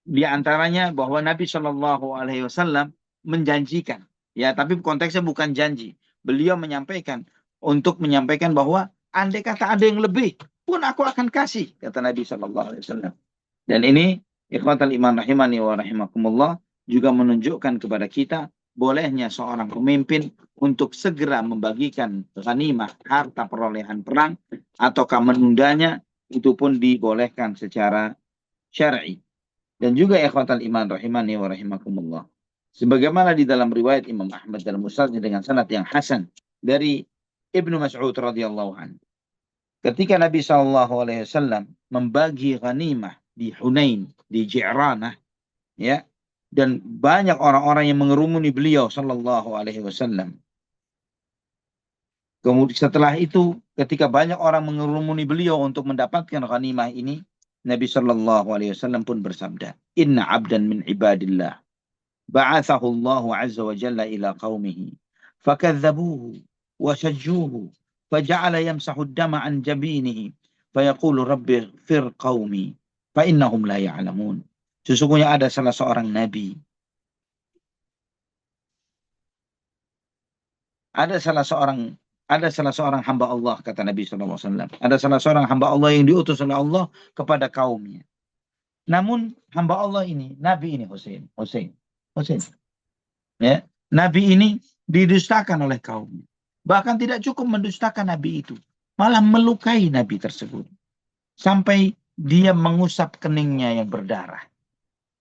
di antaranya bahwa Nabi Shallallahu Alaihi Wasallam menjanjikan, ya, tapi konteksnya bukan janji. Beliau menyampaikan untuk menyampaikan bahwa andai kata ada yang lebih pun aku akan kasih, kata Nabi Shallallahu Alaihi Wasallam. Dan ini ikhwatal iman rahimani wa rahimakumullah juga menunjukkan kepada kita bolehnya seorang pemimpin untuk segera membagikan ghanimah, harta perolehan perang, ataukah menundanya, itu pun dibolehkan secara syar'i. Dan juga ikhwatal iman rahimani wa rahimakumullah, sebagaimana di dalam riwayat Imam Ahmad dalam musnadnya dengan sanad yang hasan dari Ibnu Mas'ud radhiyallahu anhu, ketika Nabi sallallahu alaihi wasallam membagi ghanimah di Hunain, di Ji'ranah, ya, dan banyak orang-orang yang mengerumuni beliau sallallahu alaihi wasallam. Kemudian setelah itu, ketika banyak orang mengerumuni beliau untuk mendapatkan ghanimah ini, Nabi Shallallahu Alaihi Wasallam pun bersabda, Inna abdan min ibadillah, ba'athahu Allah Azza wa Jalla ila qawmihi, fakadzabuhu, wa shajjuhu, faja'ala yamsahu dama an jabinihi, fayaqulu rabbi fir qawmi, fa innahum la ya'lamun. Sesungguhnya ada salah seorang nabi, ada salah seorang hamba Allah, kata Nabi SAW. Ada salah seorang hamba Allah yang diutus oleh Allah kepada kaumnya. Namun hamba Allah ini, Nabi ini Hussein. Ya, Nabi ini didustakan oleh kaumnya. Bahkan tidak cukup mendustakan Nabi itu, malah melukai Nabi tersebut sampai dia mengusap keningnya yang berdarah.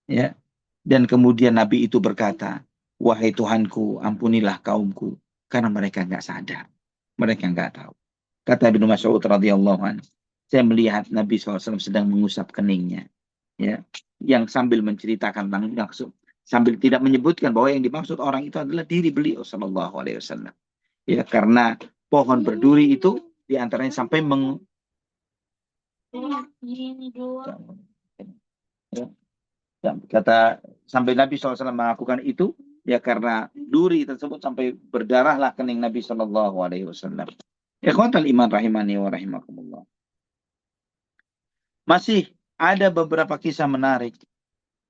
Ya, dan kemudian Nabi itu berkata, wahai Tuhanku, ampunilah kaumku karena mereka nggak sadar. Mereka nggak tahu. Kata Ibnu Mas'ud radhiyallahu anhu, saya melihat Nabi SAW sedang mengusap keningnya, ya, yang sambil menceritakan langsung, sambil tidak menyebutkan bahwa yang dimaksud orang itu adalah diri beliau Sallallahu Alaihi Wasallam. Ya, karena pohon berduri itu diantaranya sampai kata sampai Nabi SAW melakukan itu, ya karena duri tersebut sampai berdarahlah kening Nabi Shallallahu Alaihi Wasallam. Ikhwatal iman rahimani wa rahimakumullah. Masih ada beberapa kisah menarik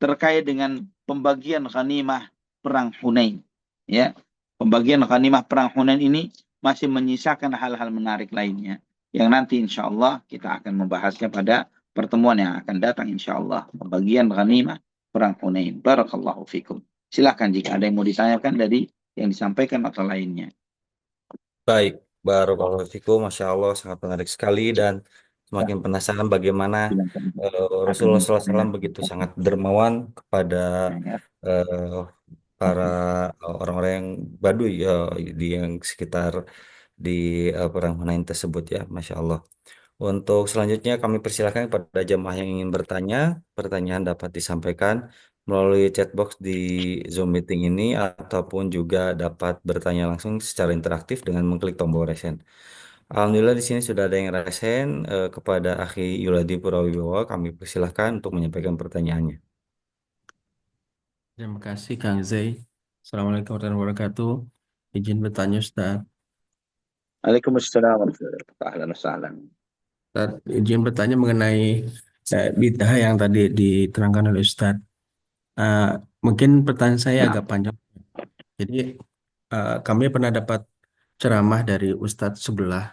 terkait dengan pembagian ghanimah perang Hunain. Ya, pembagian ghanimah perang Hunain ini masih menyisakan hal-hal menarik lainnya yang nanti insya Allah kita akan membahasnya pada pertemuan yang akan datang insya Allah. Pembagian ghanimah perang Hunain. Barakallahu fikum. Silakan jika ada yang mau ditanyakan dari yang disampaikan atau lainnya. Baik, barakallahu fikum, Masya Allah, sangat menarik sekali dan semakin penasaran bagaimana Rasulullah SAW begitu sangat dermawan kepada eh, para orang-orang yang Baduy di yang sekitar di perang Hunain tersebut ya, Masya Allah. Untuk selanjutnya kami persilakan kepada jemaah yang ingin bertanya, pertanyaan dapat disampaikan melalui chatbox di Zoom meeting ini ataupun juga dapat bertanya langsung secara interaktif dengan mengklik tombol raise hand. Alhamdulillah di sini sudah ada yang raise hand kepada Akhi Yuladi Purawibowo. Kami persilahkan untuk menyampaikan pertanyaannya. Terima kasih Kang Zai. Assalamualaikum warahmatullahi wabarakatuh. Izin bertanya Ustaz. Waalaikumsalam warahmatullahi wabarakatuh. Ustaz, izin bertanya mengenai bid'ah yang tadi diterangkan oleh Ustaz. Mungkin pertanyaan saya agak panjang. Jadi kami pernah dapat ceramah dari Ustadz sebelah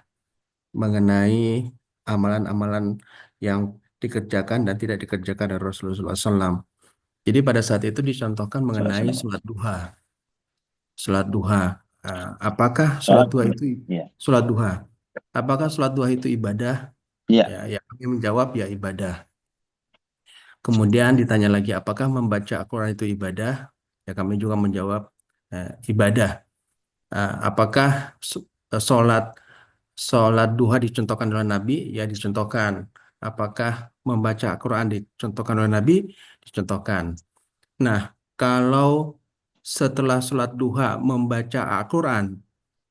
mengenai amalan-amalan yang dikerjakan dan tidak dikerjakan oleh Rasulullah SAW. Jadi pada saat itu dicontohkan mengenai Salam. sholat duha. Sholat duha. Apakah sholat Ah, duha itu ya, sholat duha? Apakah sholat duha itu ibadah? ya, Ya, ya kami menjawab ya ibadah. Kemudian ditanya lagi apakah membaca Al-Quran itu ibadah? Ya kami juga menjawab ibadah. Apakah sholat sholat duha dicontohkan oleh Nabi? Ya dicontohkan. Apakah membaca Al-Quran dicontohkan oleh Nabi? Dicontohkan. Nah, kalau setelah sholat duha membaca Al-Quran,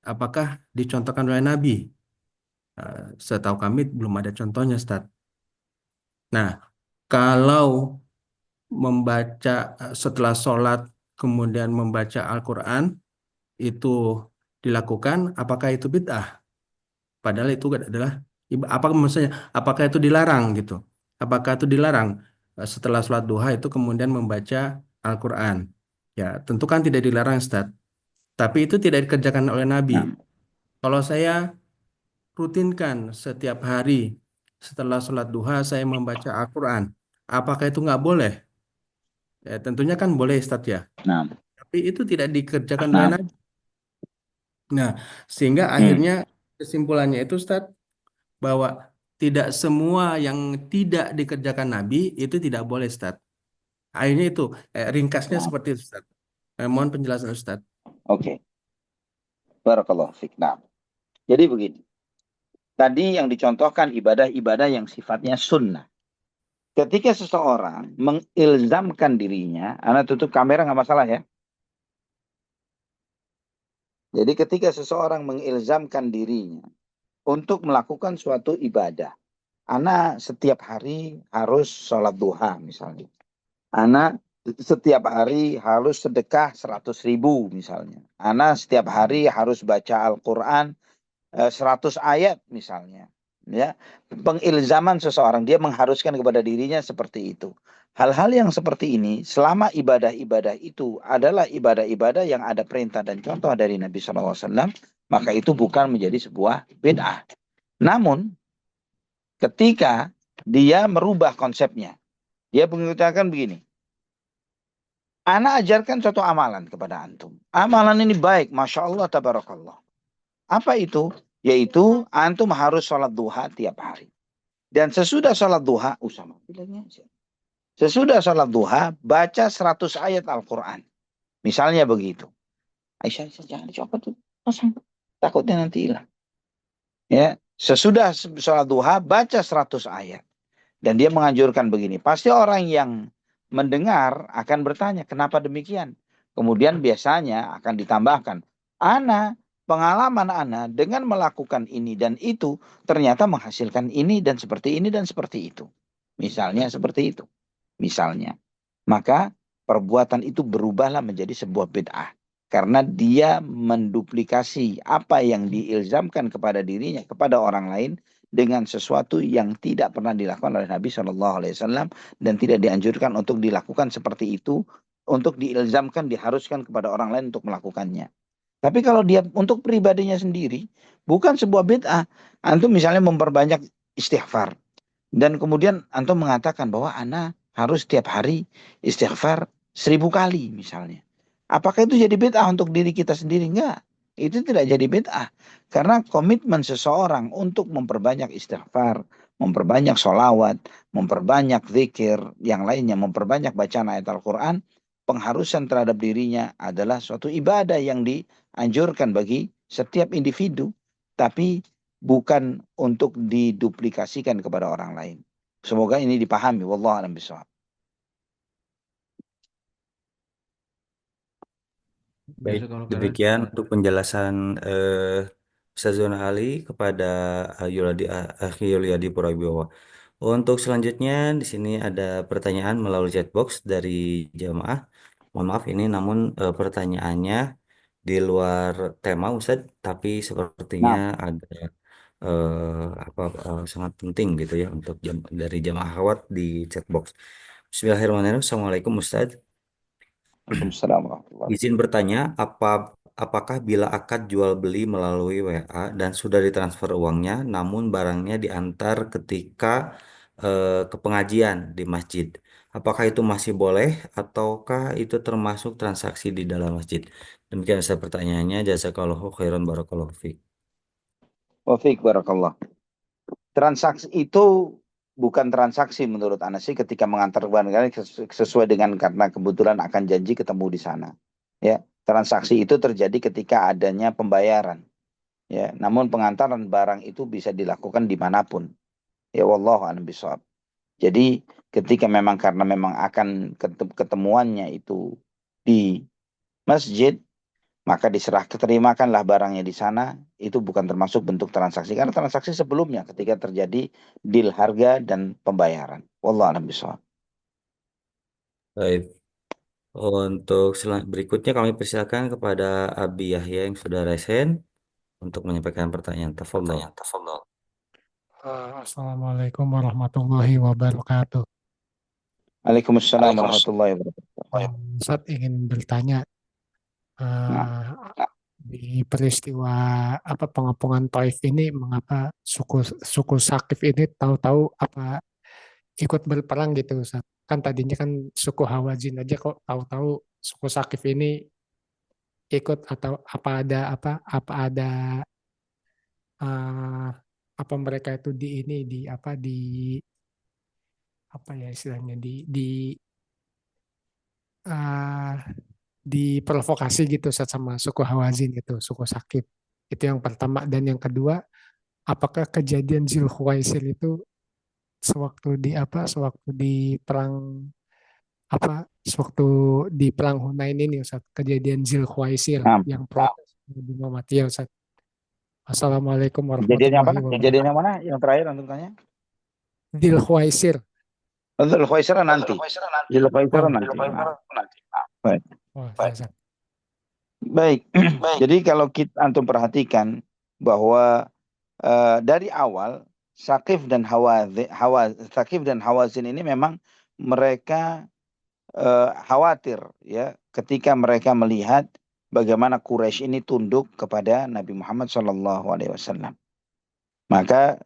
apakah dicontohkan oleh Nabi? Setahu kami belum ada contohnya, Ustaz. Nah, kalau membaca setelah sholat kemudian membaca Al-Quran itu dilakukan, apakah itu bid'ah? Padahal itu adalah apa maksudnya? Apakah itu dilarang gitu? Apakah itu dilarang setelah sholat duha itu kemudian membaca Al-Quran? Ya, tentu kan tidak dilarang, Ustaz. Tapi itu tidak dikerjakan oleh Nabi. nah, Kalau saya rutinkan setiap hari setelah sholat duha saya membaca Al-Quran, apakah itu nggak boleh? Ya, tentunya kan boleh, Ustaz ya. nah, Tapi itu tidak dikerjakan oleh nah, Nabi. Nah, sehingga hmm, akhirnya kesimpulannya itu, Ustaz, bahwa tidak semua yang tidak dikerjakan Nabi itu tidak boleh, Ustaz. Akhirnya itu ringkasnya nah, seperti itu, Ustaz. Mohon penjelasan Ustaz. oke. Barakallahu fiik. Nah, jadi begini. Tadi yang dicontohkan ibadah-ibadah yang sifatnya sunnah. Ketika seseorang mengilzamkan dirinya, Anda tutup kamera nggak masalah ya. Jadi ketika seseorang mengilzamkan dirinya untuk melakukan suatu ibadah, Ana setiap hari harus sholat duha misalnya. Ana setiap hari harus sedekah 100.000 misalnya. Ana setiap hari harus baca Al-Quran 100 ayat misalnya. Ya, pengilzaman seseorang dia mengharuskan kepada dirinya seperti itu. Hal-hal yang seperti ini selama ibadah-ibadah itu adalah ibadah-ibadah yang ada perintah dan contoh dari Nabi SAW, maka itu bukan menjadi sebuah bid'ah. Namun ketika dia merubah konsepnya, dia mengatakan begini, Ana ajarkan suatu amalan kepada antum. Amalan ini baik, Masya Allah, Tabarakallah. Apa itu? Yaitu antum harus sholat duha tiap hari. Dan sesudah sholat duha, Usama bilangnya aja. Sesudah sholat duha, baca 100 ayat Al-Quran. Misalnya begitu. Aisyah, jangan dicopot tuh. Pasang. Takutnya nanti hilang. Ya, sesudah sholat duha, baca 100 ayat. Dan dia menganjurkan begini. Pasti orang yang mendengar akan bertanya, kenapa demikian? Kemudian biasanya akan ditambahkan, Ana, pengalaman Ana dengan melakukan ini dan itu, ternyata menghasilkan ini dan seperti itu. Misalnya seperti itu. Misalnya. Maka perbuatan itu berubahlah menjadi sebuah bid'ah. Karena dia menduplikasi apa yang diilzamkan kepada dirinya, kepada orang lain, dengan sesuatu yang tidak pernah dilakukan oleh Nabi Shallallahu Alaihi Wasallam dan tidak dianjurkan untuk dilakukan seperti itu, untuk diilzamkan, diharuskan kepada orang lain untuk melakukannya. Tapi kalau dia untuk pribadinya sendiri, bukan sebuah bid'ah. Antum misalnya memperbanyak istighfar. Dan kemudian antum mengatakan bahwa ana harus setiap hari istighfar 1.000 kali misalnya. Apakah itu jadi bid'ah untuk diri kita sendiri? Enggak. Itu tidak jadi bid'ah. Karena komitmen seseorang untuk memperbanyak istighfar, memperbanyak solawat, memperbanyak zikir, yang lainnya, memperbanyak bacaan ayat Al-Quran, pengharusan terhadap dirinya adalah suatu ibadah yang dianjurkan bagi setiap individu. Tapi bukan untuk diduplikasikan kepada orang lain. Semoga ini dipahami. Wallahu a'lam bishawab. Baik, Jazakallahu khairan. demikian untuk penjelasan Ustaz Zona Ali kepada Akhi Yuliadi Purawibowo. Untuk selanjutnya di sini ada pertanyaan melalui chatbox dari jamaah. Mohon maaf ini namun pertanyaannya di luar tema Ustaz, tapi sepertinya Nah, ada sangat penting gitu ya untuk dari jamaah akhwat di chatbox. Bismillahirrahmanirrahim. Assalamualaikum Ustaz. Waalaikumsalam warahmatullahi Izin wabarakatuh. bertanya, apakah bila akad jual beli melalui WA dan sudah ditransfer uangnya, namun barangnya diantar ketika ke pengajian di masjid, apakah itu masih boleh ataukah itu termasuk transaksi di dalam masjid? Demikian saya pertanyaannya. Jazakallahu khairan barakallahu fiik. Wa fiik barakallah. Transaksi itu bukan transaksi menurut Anda sih ketika mengantar barang sesuai dengan karena kebetulan akan janji ketemu di sana. Ya, transaksi itu terjadi ketika adanya pembayaran. Ya, namun pengantaran barang itu bisa dilakukan dimanapun. Ya, wallahu a'lam bishawab. Jadi ketika memang karena memang akan ketemuannya itu di masjid, maka terimakanlah barangnya di sana, itu bukan termasuk bentuk transaksi. Karena transaksi sebelumnya ketika terjadi deal harga dan pembayaran. Wallahu a'lam bishawab. Baik. Untuk berikutnya kami persilakan kepada Abi Yahya yang sudah resen untuk menyampaikan pertanyaan. Tafadhol. Assalamualaikum warahmatullahi wabarakatuh. Waalaikumsalam warahmatullahi wabarakatuh. Ustaz ingin bertanya, Nah, eh, di peristiwa apa pengepungan Taif ini, mengapa suku suku Sakif ini tahu-tahu apa ikut berperang gitu, Ustaz? Kan tadinya kan suku Hawazin aja, kok tahu-tahu suku Sakif ini ikut, atau apa ada eh, apa mereka itu di ini di apa di apa ya istilahnya eh, diprovokasi gitu Ustaz, sama suku Hawazin gitu, suku Sakif. Itu yang pertama. Dan yang kedua, apakah kejadian Zulkhuwaisir itu sewaktu di perang sewaktu di perang Hunain ini Ustaz, kejadian Zulkhuwaisir nah, yang protes Nabi Muhammad ya Ustaz. Assalamualaikum kejadian apa? warahmatullahi Kejadian wabarakatuh. yang mana? Yang terakhir untuk tanya. Zulkhuwaisir. Zul Khaisara nanti. Zul Khaisara Oh, nanti. Baik. oh, ya, Ustaz. Baik. Jadi kalau kita antum perhatikan bahwa dari awal Sakif dan Hawazin ini memang mereka khawatir ya ketika mereka melihat bagaimana Quraisy ini tunduk kepada Nabi Muhammad SAW. Maka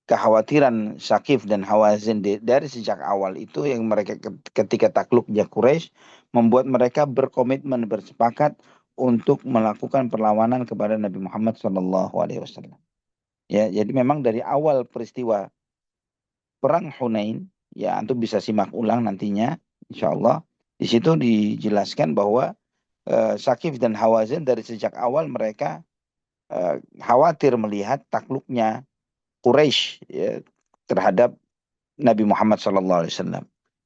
kekhawatiran Sakif dan Hawazin dari sejak awal itu yang mereka ketika takluknya Quraisy membuat mereka berkomitmen bersepakat untuk melakukan perlawanan kepada Nabi Muhammad SAW. Ya, jadi memang dari awal peristiwa perang Hunain, ya antum bisa simak ulang nantinya, insya Allah. Di situ dijelaskan bahwa Sakif dan Hawazin dari sejak awal mereka khawatir melihat takluknya Quraisy ya, terhadap Nabi Muhammad SAW.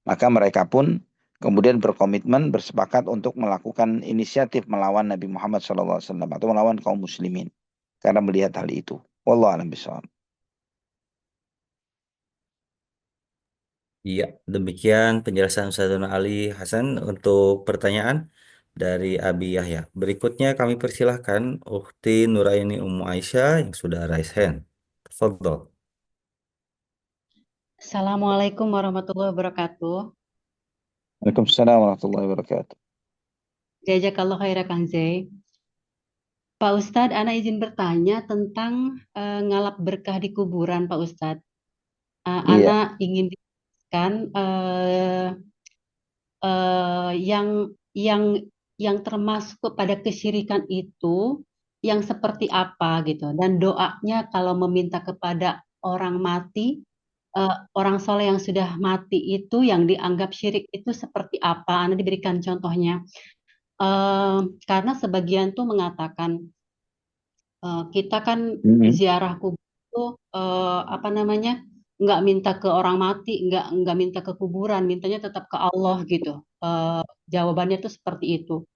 Maka mereka pun kemudian berkomitmen bersepakat untuk melakukan inisiatif melawan Nabi Muhammad SAW atau melawan kaum muslimin karena melihat hal itu. Wallahu a'lam bishawab. Iya, demikian penjelasan Ustazuna Ali Hasan untuk pertanyaan dari Abi Yahya. Berikutnya kami persilahkan Ukhti Nuraini Ummu Aisyah yang sudah raise hand. Tafadhol. Assalamualaikum warahmatullahi wabarakatuh. Waalaikumsalam warahmatullahi wabarakatuh. Jazakallah khairah Kang Zai. Pak Ustadz, Ana izin bertanya tentang ngalap berkah di kuburan, Pak Ustadz. Iya. Ana ingin dijelaskan yang termasuk kepada kesyirikan itu yang seperti apa gitu, dan doanya kalau meminta kepada orang mati, orang soleh yang sudah mati itu yang dianggap syirik itu seperti apa? Anda diberikan contohnya. Karena sebagian tuh mengatakan kita kan Mhm. ziarah kubur itu apa namanya, nggak minta ke orang mati, nggak minta ke kuburan, mintanya tetap ke Allah gitu. Jawabannya tuh seperti itu.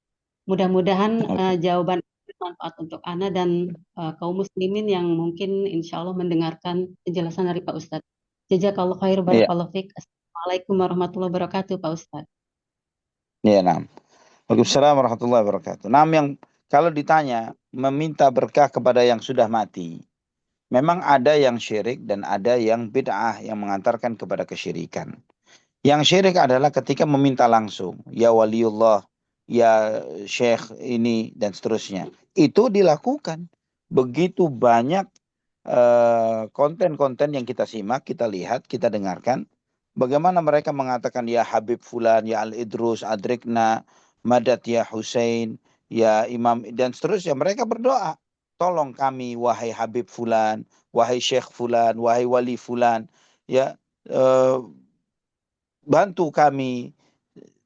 Mudah-mudahan Oke. jawaban itu bermanfaat untuk Ana dan kaum muslimin yang mungkin insya Allah mendengarkan penjelasan dari Pak Ustadz. Jazakallahu khair Iya. barakallahu fiik. Assalamualaikum warahmatullahi wabarakatuh, Pak Ustadz. Iya, nah. Waalaikumsalam warahmatullahi wabarakatuh. Nah, yang kalau ditanya meminta berkah kepada yang sudah mati, memang ada yang syirik dan ada yang bid'ah yang mengantarkan kepada kesyirikan. Yang syirik adalah ketika meminta langsung, ya waliullah, ya Syekh ini dan seterusnya. Itu dilakukan. Begitu banyak konten-konten yang kita simak, kita lihat, kita dengarkan. Bagaimana mereka mengatakan ya Habib Fulan, ya Al-Idrus, Adrikna, Madad ya Hussein, ya Imam dan seterusnya. Mereka berdoa, tolong kami wahai Habib Fulan, wahai Syekh Fulan, wahai Wali Fulan, ya eh, bantu kami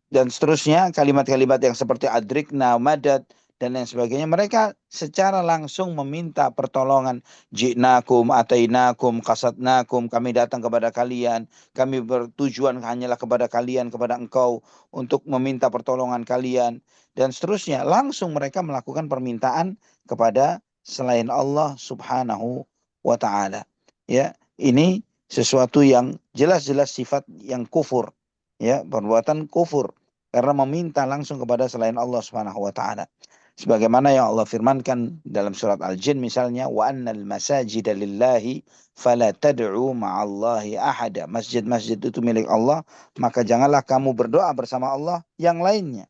dan seterusnya, kalimat-kalimat yang seperti adrikna, madad, dan lain sebagainya. Mereka secara langsung meminta pertolongan. Ji'nakum, atainakum, kasatnakum, kami datang kepada kalian. Kami bertujuan hanyalah kepada kalian, kepada engkau, untuk meminta pertolongan kalian. Dan seterusnya, langsung mereka melakukan permintaan kepada selain Allah subhanahu wa ta'ala. Ya, ini sesuatu yang jelas-jelas sifat yang kufur. Ya, perbuatan kufur karena meminta langsung kepada selain Allah Subhanahu wa taala. Sebagaimana yang Allah firmankan dalam surat Al-Jin misalnya, wa annal masajida lillahi fala tad'u ma'allahi ahada. Masjid-masjid itu milik Allah, maka janganlah kamu berdoa bersama Allah yang lainnya.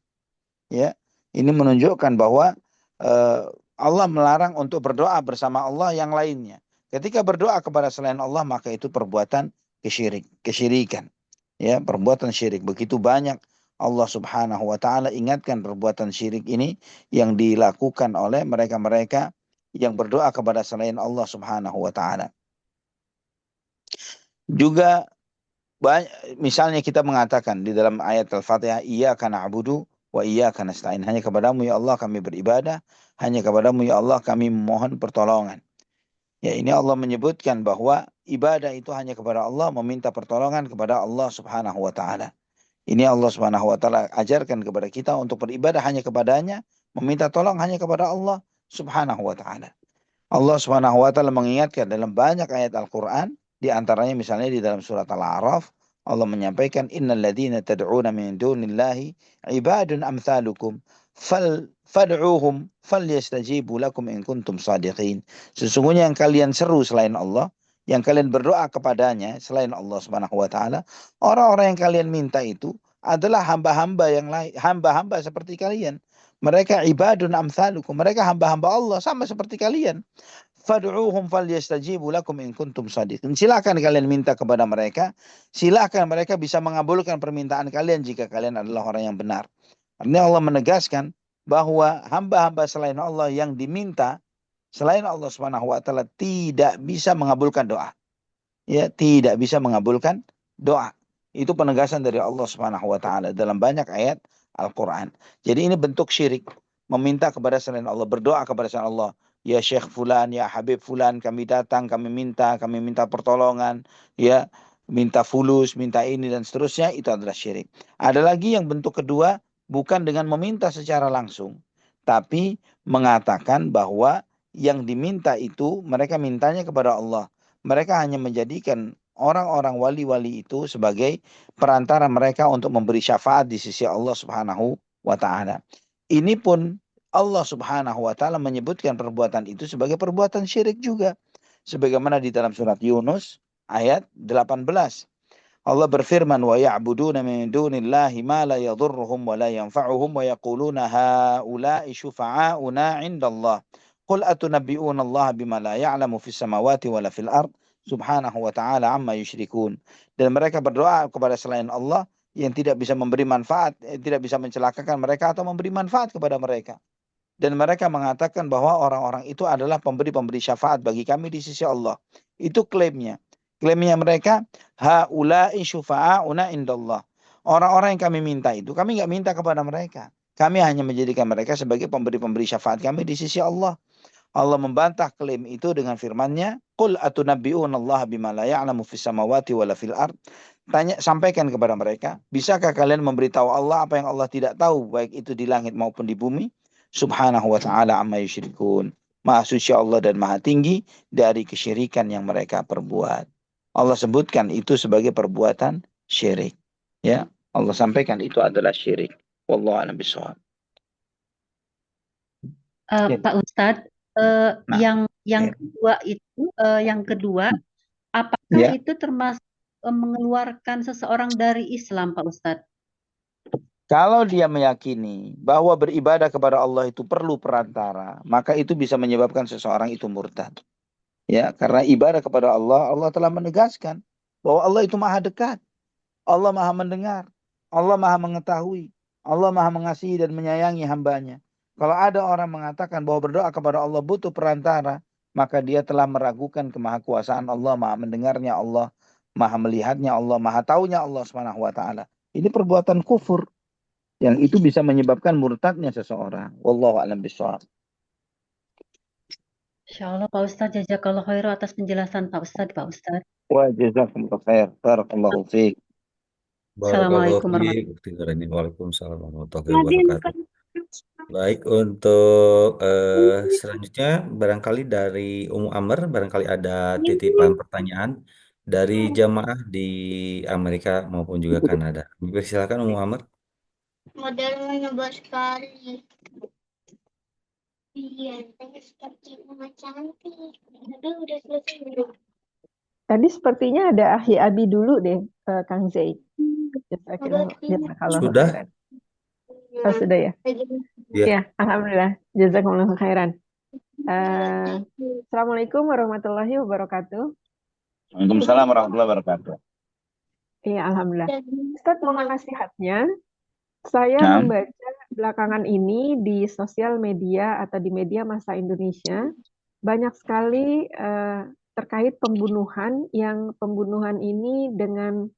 Ya. Ini menunjukkan bahwa Allah melarang untuk berdoa bersama Allah yang lainnya. Ketika berdoa kepada selain Allah, maka itu perbuatan kesyirikan. Ya, perbuatan syirik. Begitu banyak Allah Subhanahu wa taala ingatkan perbuatan syirik ini yang dilakukan oleh mereka-mereka yang berdoa kepada selain Allah Subhanahu wa taala. Juga misalnya kita mengatakan di dalam ayat Al-Fatihah, iyyaka na'budu wa iyyaka nasta'in. Hanya kepadamu ya Allah kami beribadah, hanya kepadamu ya Allah kami memohon pertolongan. Ya, ini Allah menyebutkan bahwa ibadah itu hanya kepada Allah, meminta pertolongan kepada Allah Subhanahu wa taala. Ini Allah Subhanahu wa taala ajarkan kepada kita untuk beribadah hanya kepadanya, meminta tolong hanya kepada Allah Subhanahu wa taala. Allah Subhanahu wa taala mengingatkan dalam banyak ayat Al-Qur'an, di antaranya misalnya di dalam surat Al-A'raf, Allah menyampaikan innal ladzina tad'una min dunillahi ibadun amsalukum fad'uhum falyastajibu lakum in kuntum shadiqin. Sesungguhnya yang kalian seru selain Allah, yang kalian berdoa kepadanya selain Allah Subhanahu wa taala, orang-orang yang kalian minta itu adalah hamba-hamba yang lain, hamba-hamba seperti kalian. Mereka ibadun amsalukum, mereka hamba-hamba Allah sama seperti kalian. Fad'uhum falyastajibu lakum in kuntum shadiqin. Silakan kalian minta kepada mereka, silakan mereka bisa mengabulkan permintaan kalian jika kalian adalah orang yang benar. Artinya Allah menegaskan bahwa hamba-hamba selain Allah yang diminta selain Allah Subhanahu wa taala tidak bisa mengabulkan doa. Ya, tidak bisa mengabulkan doa. Itu penegasan dari Allah Subhanahu wa taala dalam banyak ayat Al-Qur'an. Jadi ini bentuk syirik, meminta kepada selain Allah, berdoa kepada selain Allah. Ya Syekh fulan, ya Habib fulan, kami datang, kami minta pertolongan, ya, minta fulus, minta ini dan seterusnya, itu adalah syirik. Ada lagi yang bentuk kedua, bukan dengan meminta secara langsung, tapi mengatakan bahwa yang diminta itu mereka mintanya kepada Allah. Mereka hanya menjadikan orang-orang wali-wali itu sebagai perantara mereka untuk memberi syafaat di sisi Allah Subhanahu wa taala. Ini pun Allah Subhanahu wa taala menyebutkan perbuatan itu sebagai perbuatan syirik juga. Sebagaimana di dalam surat Yunus ayat 18. Allah berfirman wa ya'buduna min dunillahi ma la yadhurruhum wa la yanfa'uhum wa yaquluna haula'i syufa'auna 'indallah. Qul atunabbi'una Allah bima la ya'lamu fis samawati wa la fil ard subhanahu wa ta'ala amma yusyrikun. Dan mereka berdoa kepada selain Allah yang tidak bisa memberi manfaat, tidak bisa mencelakakan mereka atau memberi manfaat kepada mereka. Dan mereka mengatakan bahwa orang-orang itu adalah pemberi-pemberi syafaat bagi kami di sisi Allah. Itu klaimnya. Klaimnya mereka, haula'i syufa'auna indallah. Orang-orang yang kami minta itu, kami nggak minta kepada mereka. Kami hanya menjadikan mereka sebagai pemberi-pemberi syafaat kami di sisi Allah. Allah membantah klaim itu dengan firman-Nya, "Qul atunabbi'unallaha bima la ya'lamu fis samawati wala fil ard." Sampaikan kepada mereka, bisakah kalian memberitahu Allah apa yang Allah tidak tahu, baik itu di langit maupun di bumi? Subhanahu wa ta'ala amma yusyrikun. Maha suci Allah dan maha tinggi dari kesyirikan yang mereka perbuat. Allah sebutkan itu sebagai perbuatan syirik. Ya, Allah sampaikan itu adalah syirik. Wallahu a'lam bishawab. Pak Ustadz, Nah, yang ya. kedua itu, apakah Ya. itu termasuk mengeluarkan seseorang dari Islam, Pak Ustadz? Kalau dia meyakini bahwa beribadah kepada Allah itu perlu perantara, maka itu bisa menyebabkan seseorang itu murtad. Ya, karena ibadah kepada Allah, Allah telah menegaskan bahwa Allah itu maha dekat, Allah maha mendengar, Allah maha mengetahui, Allah maha mengasihi dan menyayangi hambanya. Kalau ada orang mengatakan bahwa berdoa kepada Allah butuh perantara, maka dia telah meragukan kemahakuasaan Allah, maha mendengarnya Allah, maha melihatnya Allah, maha taunya Allah Subhanahu wa taala. Ini perbuatan kufur yang itu bisa menyebabkan murtadnya seseorang. Wallahu a'lam bishawab. Insya Allah Pak Ustadz, jazakallah khairan atas penjelasan Pak Ustadz, Pak Ustadz. Wa jazakumullah khair. Barakallahu fiik. Barakallahu Assalamualaikum fiik. warahmatullahi Waalaikumsalam warahmatullahi wabarakatuh. Baik, untuk selanjutnya barangkali dari Umu Amr, barangkali ada titipan pertanyaan dari jamaah di Amerika maupun juga Kanada. Silakan Umu Amr. Modelnya nyoba sekali. Iya, saya seperti Mama cantik. Tapi udah selesai belum? Tadi sepertinya ada Ahya Abi dulu deh, Kang Zaid. Udah Jazakallahu Sudah? khairan. Oh, sudah ya? Ya. Ya, alhamdulillah. Jazakumullahu khairan. Assalamualaikum warahmatullahi wabarakatuh. Waalaikumsalam warahmatullahi wabarakatuh. Iya, alhamdulillah. Ustadz, mohon nasihatnya. Saya Nah, membaca belakangan ini di sosial media atau di media massa Indonesia banyak sekali terkait pembunuhan yang pembunuhan ini dengan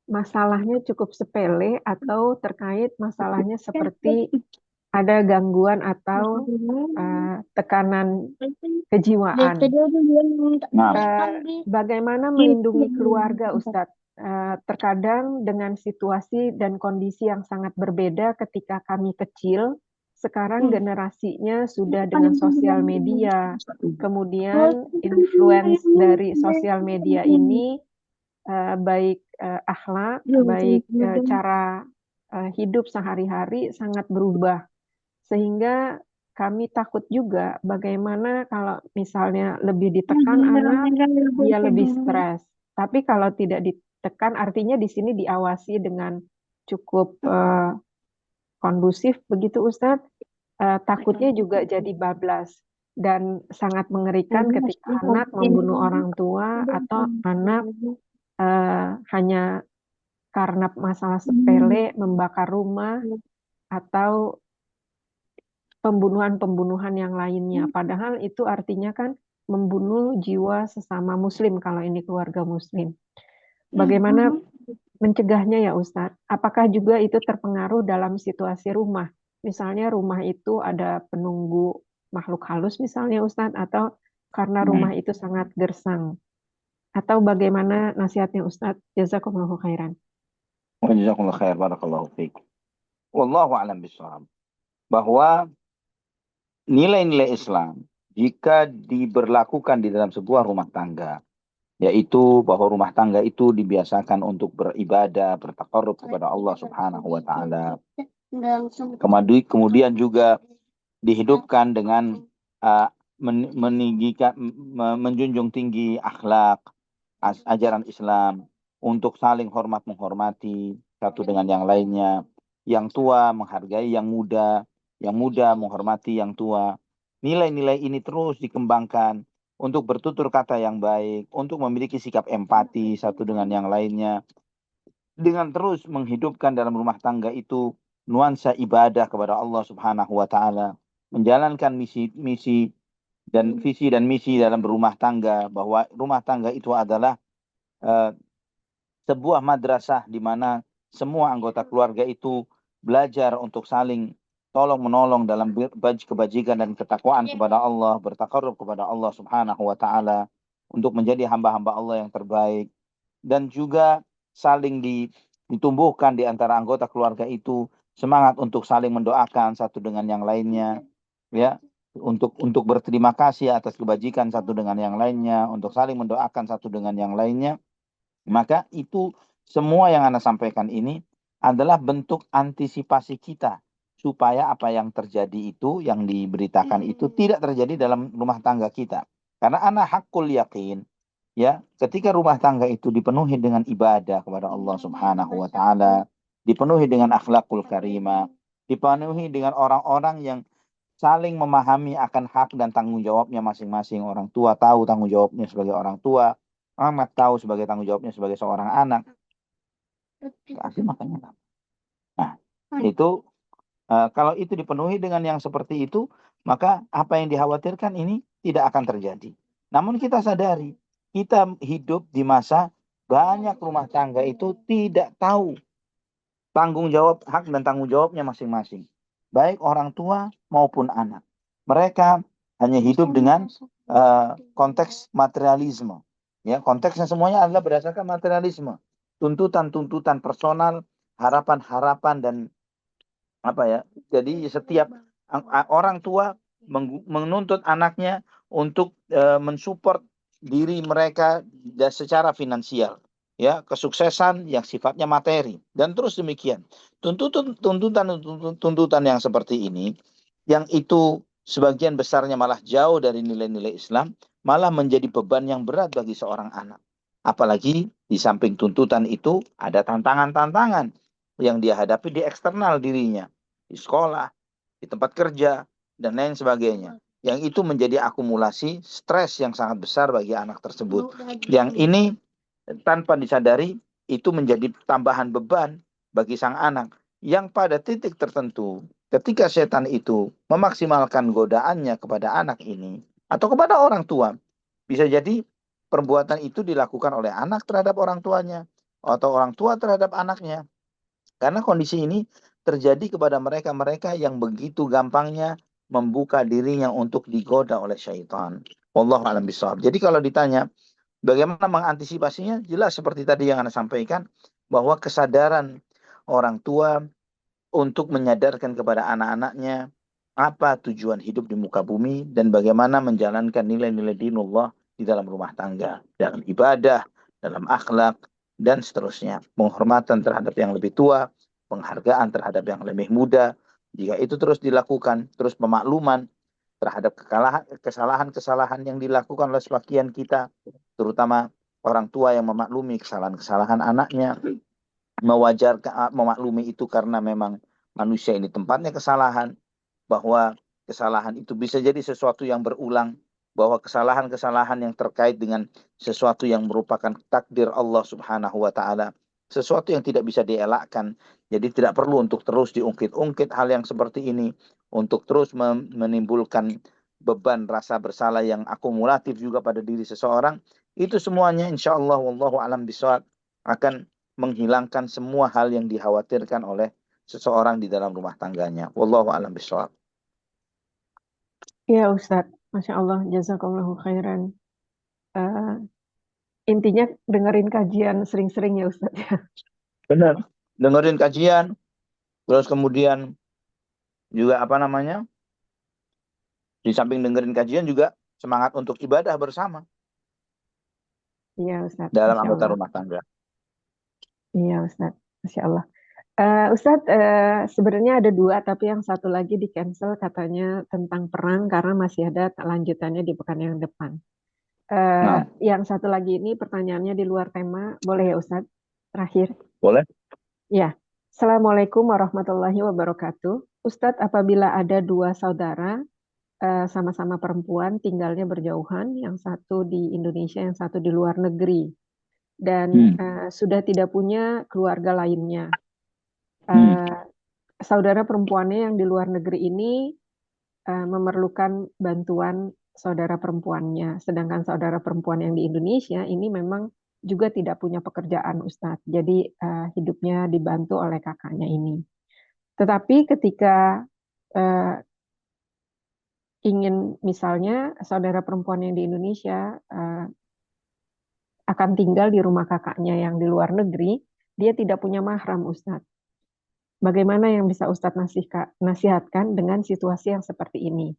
masalahnya cukup sepele atau terkait masalahnya seperti ada gangguan atau tekanan kejiwaan. nah, Bagaimana melindungi keluarga, Ustadz? Terkadang dengan situasi dan kondisi yang sangat berbeda ketika kami kecil, sekarang generasinya sudah dengan sosial media, kemudian influence dari sosial media ini baik akhlak, baik cara hidup sehari-hari sangat berubah. Sehingga kami takut juga bagaimana kalau misalnya lebih ditekan anak, dia lebih stres. Tapi kalau tidak ditekan, artinya di sini diawasi dengan cukup kondusif, begitu Ustadz. Takutnya juga jadi bablas. Dan sangat mengerikan ketika anak membunuh orang tua atau anak hanya karena masalah sepele membakar rumah atau pembunuhan-pembunuhan yang lainnya. Padahal itu artinya kan membunuh jiwa sesama muslim kalau ini keluarga muslim. Bagaimana mencegahnya ya Ustadz? Apakah juga itu terpengaruh dalam situasi rumah? Misalnya rumah itu ada penunggu makhluk halus misalnya Ustadz, atau karena rumah itu sangat gersang. Atau bagaimana nasihatnya Ustadz? Jazakumullahu khairan. wa jazakumullah khair. Barakallahu fiik. Wallahu a'lam bishawab. Bahwa nilai-nilai Islam jika diberlakukan di dalam sebuah rumah tangga, yaitu bahwa rumah tangga itu dibiasakan untuk beribadah, bertakarrub kepada Allah Subhanahu wa taala. Kemudian juga dihidupkan dengan meninggikan, menjunjung tinggi akhlak, ajaran Islam untuk saling hormat menghormati satu dengan yang lainnya, yang tua menghargai yang muda menghormati yang tua. Nilai-nilai ini terus dikembangkan untuk bertutur kata yang baik, untuk memiliki sikap empati satu dengan yang lainnya, dengan terus menghidupkan dalam rumah tangga itu nuansa ibadah kepada Allah Subhanahu wa taala, menjalankan misi dan visi dan misi dalam berumah tangga, bahwa rumah tangga itu adalah sebuah madrasah di mana semua anggota keluarga itu belajar untuk saling tolong menolong dalam kebajikan dan ketakwaan kepada Allah, bertakarrub kepada Allah Subhanahu wa taala untuk menjadi hamba-hamba Allah yang terbaik, dan juga saling ditumbuhkan di antara anggota keluarga itu semangat untuk saling mendoakan satu dengan yang lainnya, ya, untuk berterima kasih atas kebajikan satu dengan yang lainnya, untuk saling mendoakan satu dengan yang lainnya. Maka itu semua yang Anda sampaikan ini adalah bentuk antisipasi kita supaya apa yang terjadi itu, yang diberitakan itu tidak terjadi dalam rumah tangga kita. Karena ana hakul yakin, ya, ketika rumah tangga itu dipenuhi dengan ibadah kepada Allah Subhanahu wa taala, dipenuhi dengan akhlakul karimah, dipenuhi dengan orang-orang yang saling memahami akan hak dan tanggung jawabnya masing-masing. Orang tua tahu tanggung jawabnya sebagai orang tua, anak tahu sebagai tanggung jawabnya sebagai seorang anak. Kasih makanya. Nah, itu kalau itu dipenuhi dengan yang seperti itu, maka apa yang dikhawatirkan ini tidak akan terjadi. Namun kita sadari, kita hidup di masa banyak rumah tangga itu tidak tahu tanggung jawab, hak dan tanggung jawabnya masing-masing. Baik orang tua maupun anak. Mereka hanya hidup dengan konteks materialisme. Ya, konteksnya semuanya adalah berdasarkan materialisme. Tuntutan-tuntutan personal, harapan-harapan dan apa ya? Jadi setiap orang tua menuntut anaknya untuk mensupport diri mereka secara finansial, ya, kesuksesan yang sifatnya materi dan terus demikian. Tuntutan yang seperti ini, yang itu sebagian besarnya malah jauh dari nilai-nilai Islam, malah menjadi beban yang berat bagi seorang anak. Apalagi di samping tuntutan itu ada tantangan-tantangan yang dia hadapi di eksternal dirinya, di sekolah, di tempat kerja, dan lain sebagainya. Yang itu menjadi akumulasi stres yang sangat besar bagi anak tersebut. Yang ini tanpa disadari itu menjadi tambahan beban bagi sang anak. Yang pada titik tertentu, ketika setan itu memaksimalkan godaannya kepada anak ini, atau kepada orang tua, bisa jadi perbuatan itu dilakukan oleh anak terhadap orang tuanya, atau orang tua terhadap anaknya. Karena kondisi ini terjadi kepada mereka-mereka yang begitu gampangnya membuka dirinya untuk digoda oleh syaitan. Wallahu a'lam bishawab. Jadi kalau ditanya bagaimana mengantisipasinya, jelas seperti tadi yang Anda sampaikan, bahwa kesadaran orang tua untuk menyadarkan kepada anak-anaknya apa tujuan hidup di muka bumi dan bagaimana menjalankan nilai-nilai dinullah di dalam rumah tangga, dalam ibadah, dalam akhlak, dan seterusnya. Penghormatan terhadap yang lebih tua, penghargaan terhadap yang lebih muda. Jika itu terus dilakukan, terus pemakluman terhadap kesalahan-kesalahan yang dilakukan oleh sebagian kita, terutama orang tua yang memaklumi kesalahan-kesalahan anaknya, memaklumi itu karena memang manusia ini tempatnya kesalahan, bahwa kesalahan itu bisa jadi sesuatu yang berulang, bahwa kesalahan-kesalahan yang terkait dengan sesuatu yang merupakan takdir Allah Subhanahu wa taala, sesuatu yang tidak bisa dielakkan. Jadi tidak perlu untuk terus diungkit-ungkit hal yang seperti ini, untuk terus menimbulkan beban rasa bersalah yang akumulatif juga pada diri seseorang. Itu semuanya insyaallah wallahu alam bishawab akan menghilangkan semua hal yang dikhawatirkan oleh seseorang di dalam rumah tangganya. Wallahu a'lam bishawab. Ya Ustadz, Masya Allah, jazakallahu khairan. Intinya dengerin kajian sering-sering ya Ustadz ya. Benar. Dengerin kajian, terus kemudian juga di samping dengerin kajian juga semangat untuk ibadah bersama Iya Ustadz, dalam Masya anggota Allah. rumah tangga. Iya Ustadz, Masya Allah. Ustadz, sebenarnya ada dua, tapi yang satu lagi di cancel katanya tentang perang karena masih ada lanjutannya di pekan yang depan. Nah, Yang satu lagi ini pertanyaannya di luar tema, boleh ya Ustadz? Terakhir. boleh? Ya, Assalamualaikum warahmatullahi wabarakatuh. Ustadz, apabila ada dua saudara sama-sama perempuan tinggalnya berjauhan, yang satu di Indonesia, yang satu di luar negeri, dan sudah tidak punya keluarga lainnya. Saudara perempuannya yang di luar negeri ini memerlukan bantuan saudara perempuannya, sedangkan saudara perempuan yang di Indonesia ini memang juga tidak punya pekerjaan, Ustadz. Jadi hidupnya dibantu oleh kakaknya ini. Tetapi ketika ingin misalnya saudara perempuan yang di Indonesia akan tinggal di rumah kakaknya yang di luar negeri, dia tidak punya mahram, Ustadz. Bagaimana yang bisa Ustadz nasihatkan dengan situasi yang seperti ini?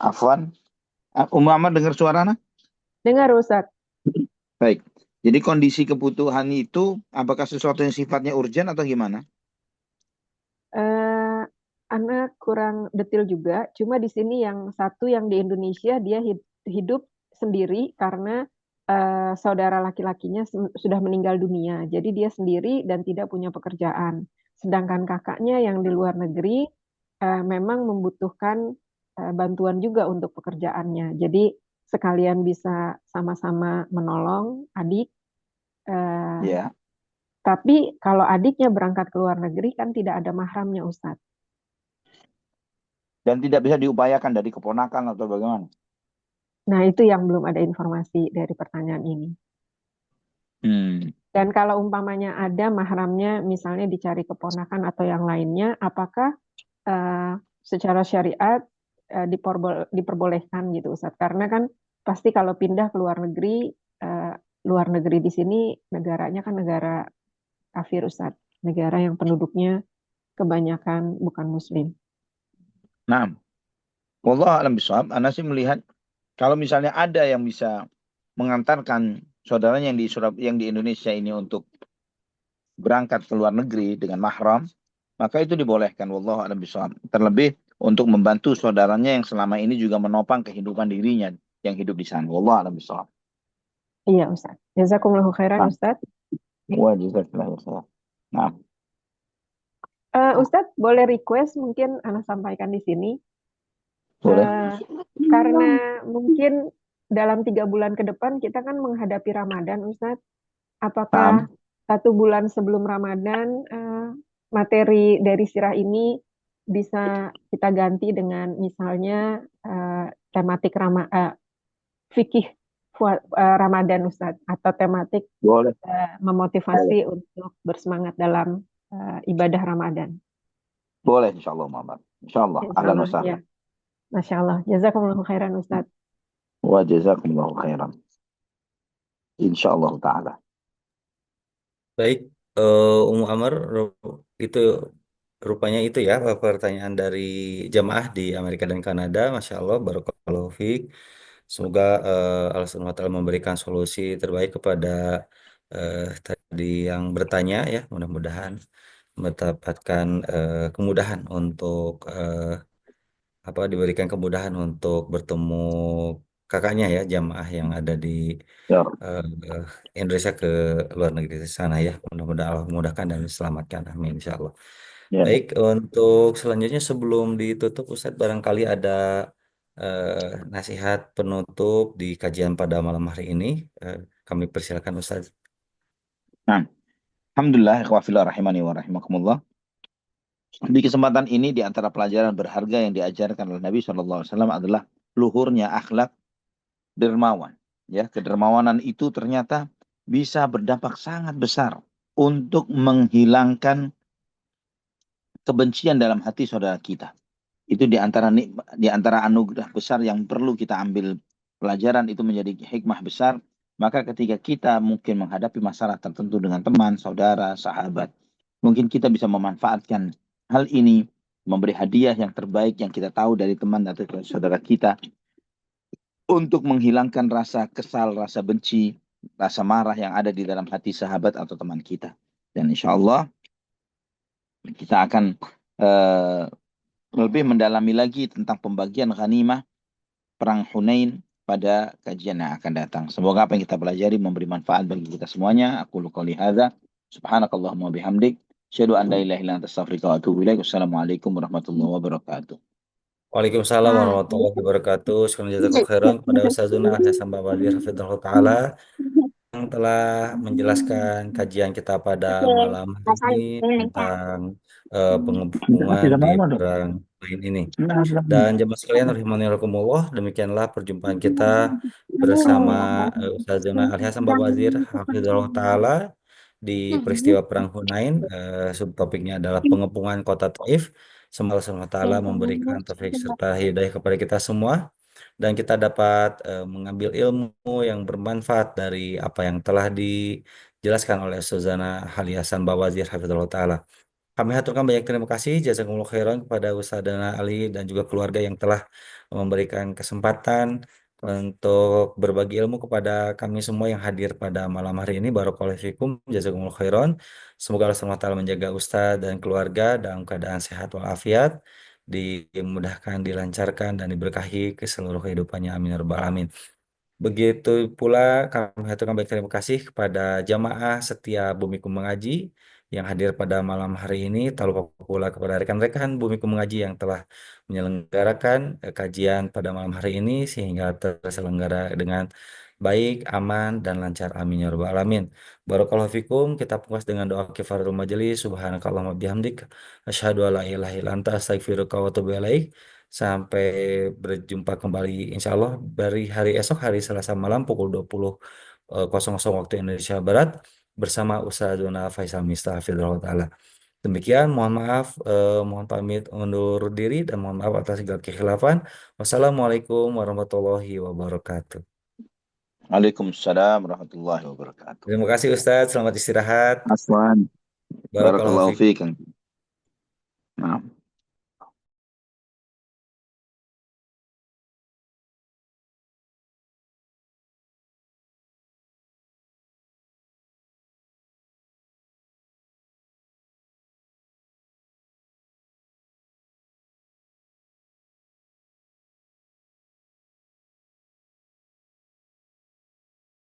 Afwan. Muhammad dengar suaranya? Dengar, Ustadz. Baik. Jadi kondisi kebutuhan itu apakah sesuatu yang sifatnya urgent atau gimana? Anak kurang detail juga. Cuma di sini yang satu yang di Indonesia dia hidup sendiri karena saudara laki-lakinya sudah meninggal dunia. Jadi dia sendiri dan tidak punya pekerjaan. Sedangkan kakaknya yang di luar negeri memang membutuhkan bantuan juga untuk pekerjaannya. Jadi sekalian bisa sama-sama menolong adik. Ya. Tapi kalau adiknya berangkat ke luar negeri kan tidak ada mahramnya, Ustadz. Dan tidak bisa diupayakan dari keponakan atau bagaimana? Nah, itu yang belum ada informasi dari pertanyaan ini. Dan kalau umpamanya ada mahramnya, misalnya dicari keponakan atau yang lainnya, apakah secara syariat diperbolehkan gitu, Ustadz? Karena kan pasti kalau pindah ke luar negeri di sini negaranya kan negara kafir, Ustadz. Negara yang penduduknya kebanyakan bukan Muslim. Nah, wallah alam bisawab, Ana sih melihat kalau misalnya ada yang bisa mengantarkan saudaranya yang di Indonesia ini untuk berangkat ke luar negeri dengan mahram, maka itu dibolehkan. Wallah alam bisawab. Terlebih untuk membantu saudaranya yang selama ini juga menopang kehidupan dirinya yang hidup di sana. Wallah alam bisawab. Iya, Ustadz. Jazakumullahu khairan, Ustadz. Wa jazakallahu khairan. Nah, Ustadz, boleh request mungkin Ana sampaikan di sini. boleh. Karena mungkin dalam 3 bulan ke depan kita kan menghadapi Ramadan, Ustadz. Apakah 1 bulan sebelum Ramadan materi dari sirah ini bisa kita ganti dengan misalnya tematik fikih Ramadan, Ustadz, atau tematik Boleh. memotivasi untuk bersemangat dalam ibadah Ramadan. Boleh, insya Allah, Muhammad. Insya Allah. Ahlan wa sahlan. Ya. Masya Allah. Jazakumullahu khairan, Ustadz. Wa jazakumullahu khairan. Insya Allah ta'ala. Baik, Ummu Amr, itu rupanya itu ya pertanyaan dari jamaah di Amerika dan Kanada. Masya Allah, barakallahu fiik. Semoga Allah Subhanahu wa Ta'ala memberikan solusi terbaik kepada tadi yang bertanya ya. Mudah-mudahan mendapatkan kemudahan untuk diberikan kemudahan untuk bertemu kakaknya ya, jamaah yang ada di Ya. Indonesia ke luar negeri di sana ya. Mudah-mudahan Allah memudahkan dan diselamatkan. Amin insya Allah. Ya. Baik, untuk selanjutnya sebelum ditutup Ustadz, barangkali ada nasihat penutup di kajian pada malam hari ini. Kami persilakan Ustadz. Nah, alhamdulillah, ikhwafillah rahimani wa rahimakumullah. Di kesempatan ini di antara pelajaran berharga yang diajarkan oleh Nabi SAW adalah luhurnya akhlak dermawan. Ya, kedermawanan itu ternyata bisa berdampak sangat besar untuk menghilangkan kebencian dalam hati saudara kita. Itu di antara anugerah besar yang perlu kita ambil pelajaran, itu menjadi hikmah besar. Maka ketika kita mungkin menghadapi masalah tertentu dengan teman, saudara, sahabat, mungkin kita bisa memanfaatkan hal ini, memberi hadiah yang terbaik yang kita tahu dari teman atau saudara kita, untuk menghilangkan rasa kesal, rasa benci, rasa marah yang ada di dalam hati sahabat atau teman kita. Dan insya Allah kita akan lebih mendalami lagi tentang pembagian ghanimah perang Hunain pada kajian yang akan datang. Semoga apa yang kita pelajari memberi manfaat bagi kita semuanya. Aku qouli hadza, subhanakallahumma bihamdik, asyhadu an la ilaha illa anta astaghfiruka wa atubu ilaik. Wassalamualaikum warahmatullahi wabarakatuh. Waalaikumsalam warahmatullahi wabarakatuh. Semoga jazakallahu khairan kepada Ustazuna Hasan Bawadir Hafizahullah Ta'ala yang telah menjelaskan kajian kita pada malam hari ini tentang penghubungan di perang lain ini. Dan jemaah sekalian rahimanirakumullah, demikianlah perjumpaan kita bersama Ustazuna Ali Hasan Bawazir Hafizahullah Ta'ala di peristiwa perang Hunain. Subtopiknya adalah pengepungan kota Taif. Semoga Allah Taala memberikan taufik serta hidayah kepada kita semua, dan kita dapat mengambil ilmu yang bermanfaat dari apa yang telah dijelaskan oleh Suzana Haliasan Bawazir Hafizullah Ta'ala. Kami haturkan banyak terima kasih jazakumullah khairan kepada Ustadzana Ali dan juga keluarga yang telah memberikan kesempatan untuk berbagi ilmu kepada kami semua yang hadir pada malam hari ini. Barakallahu fikum, jazakumullah khairan. Semoga Allah SWT menjaga Ustadz dan keluarga dalam keadaan sehat walafiat, dimudahkan, dilancarkan, dan diberkahi ke seluruh kehidupannya. Amin ya rabbal alamin. Begitu pula kami haturkan banyak terima kasih kepada jamaah setia Bumiku Mengaji yang hadir pada malam hari ini. Tak lupa pula kepada rekan-rekan Bumiku Mengaji yang telah menyelenggarakan kajian pada malam hari ini sehingga terselenggara dengan baik, aman, dan lancar. Amin ya rabbal alamin. Barakallahu fikum. Kita puas dengan doa kifaratul majelis. Subhanakallahumma bihamdik. Asyhadu alla ilaha illa anta astaghfiruka wa atubu ilaik. Sampai berjumpa kembali insya Allah dari hari esok hari Selasa malam pukul 20.00 waktu Indonesia Barat bersama Ustazuna Faisal Miftah Hafizahullah Ta'ala. Demikian, mohon maaf, mohon pamit undur diri dan mohon maaf atas segala kekhilafan. Wassalamualaikum warahmatullahi wabarakatuh. Waalaikumsalam warahmatullahi wabarakatuh. Terima kasih Ustadz, selamat istirahat. Afwan. Barakallahu Barakallahu fiik. fiik. Maaf.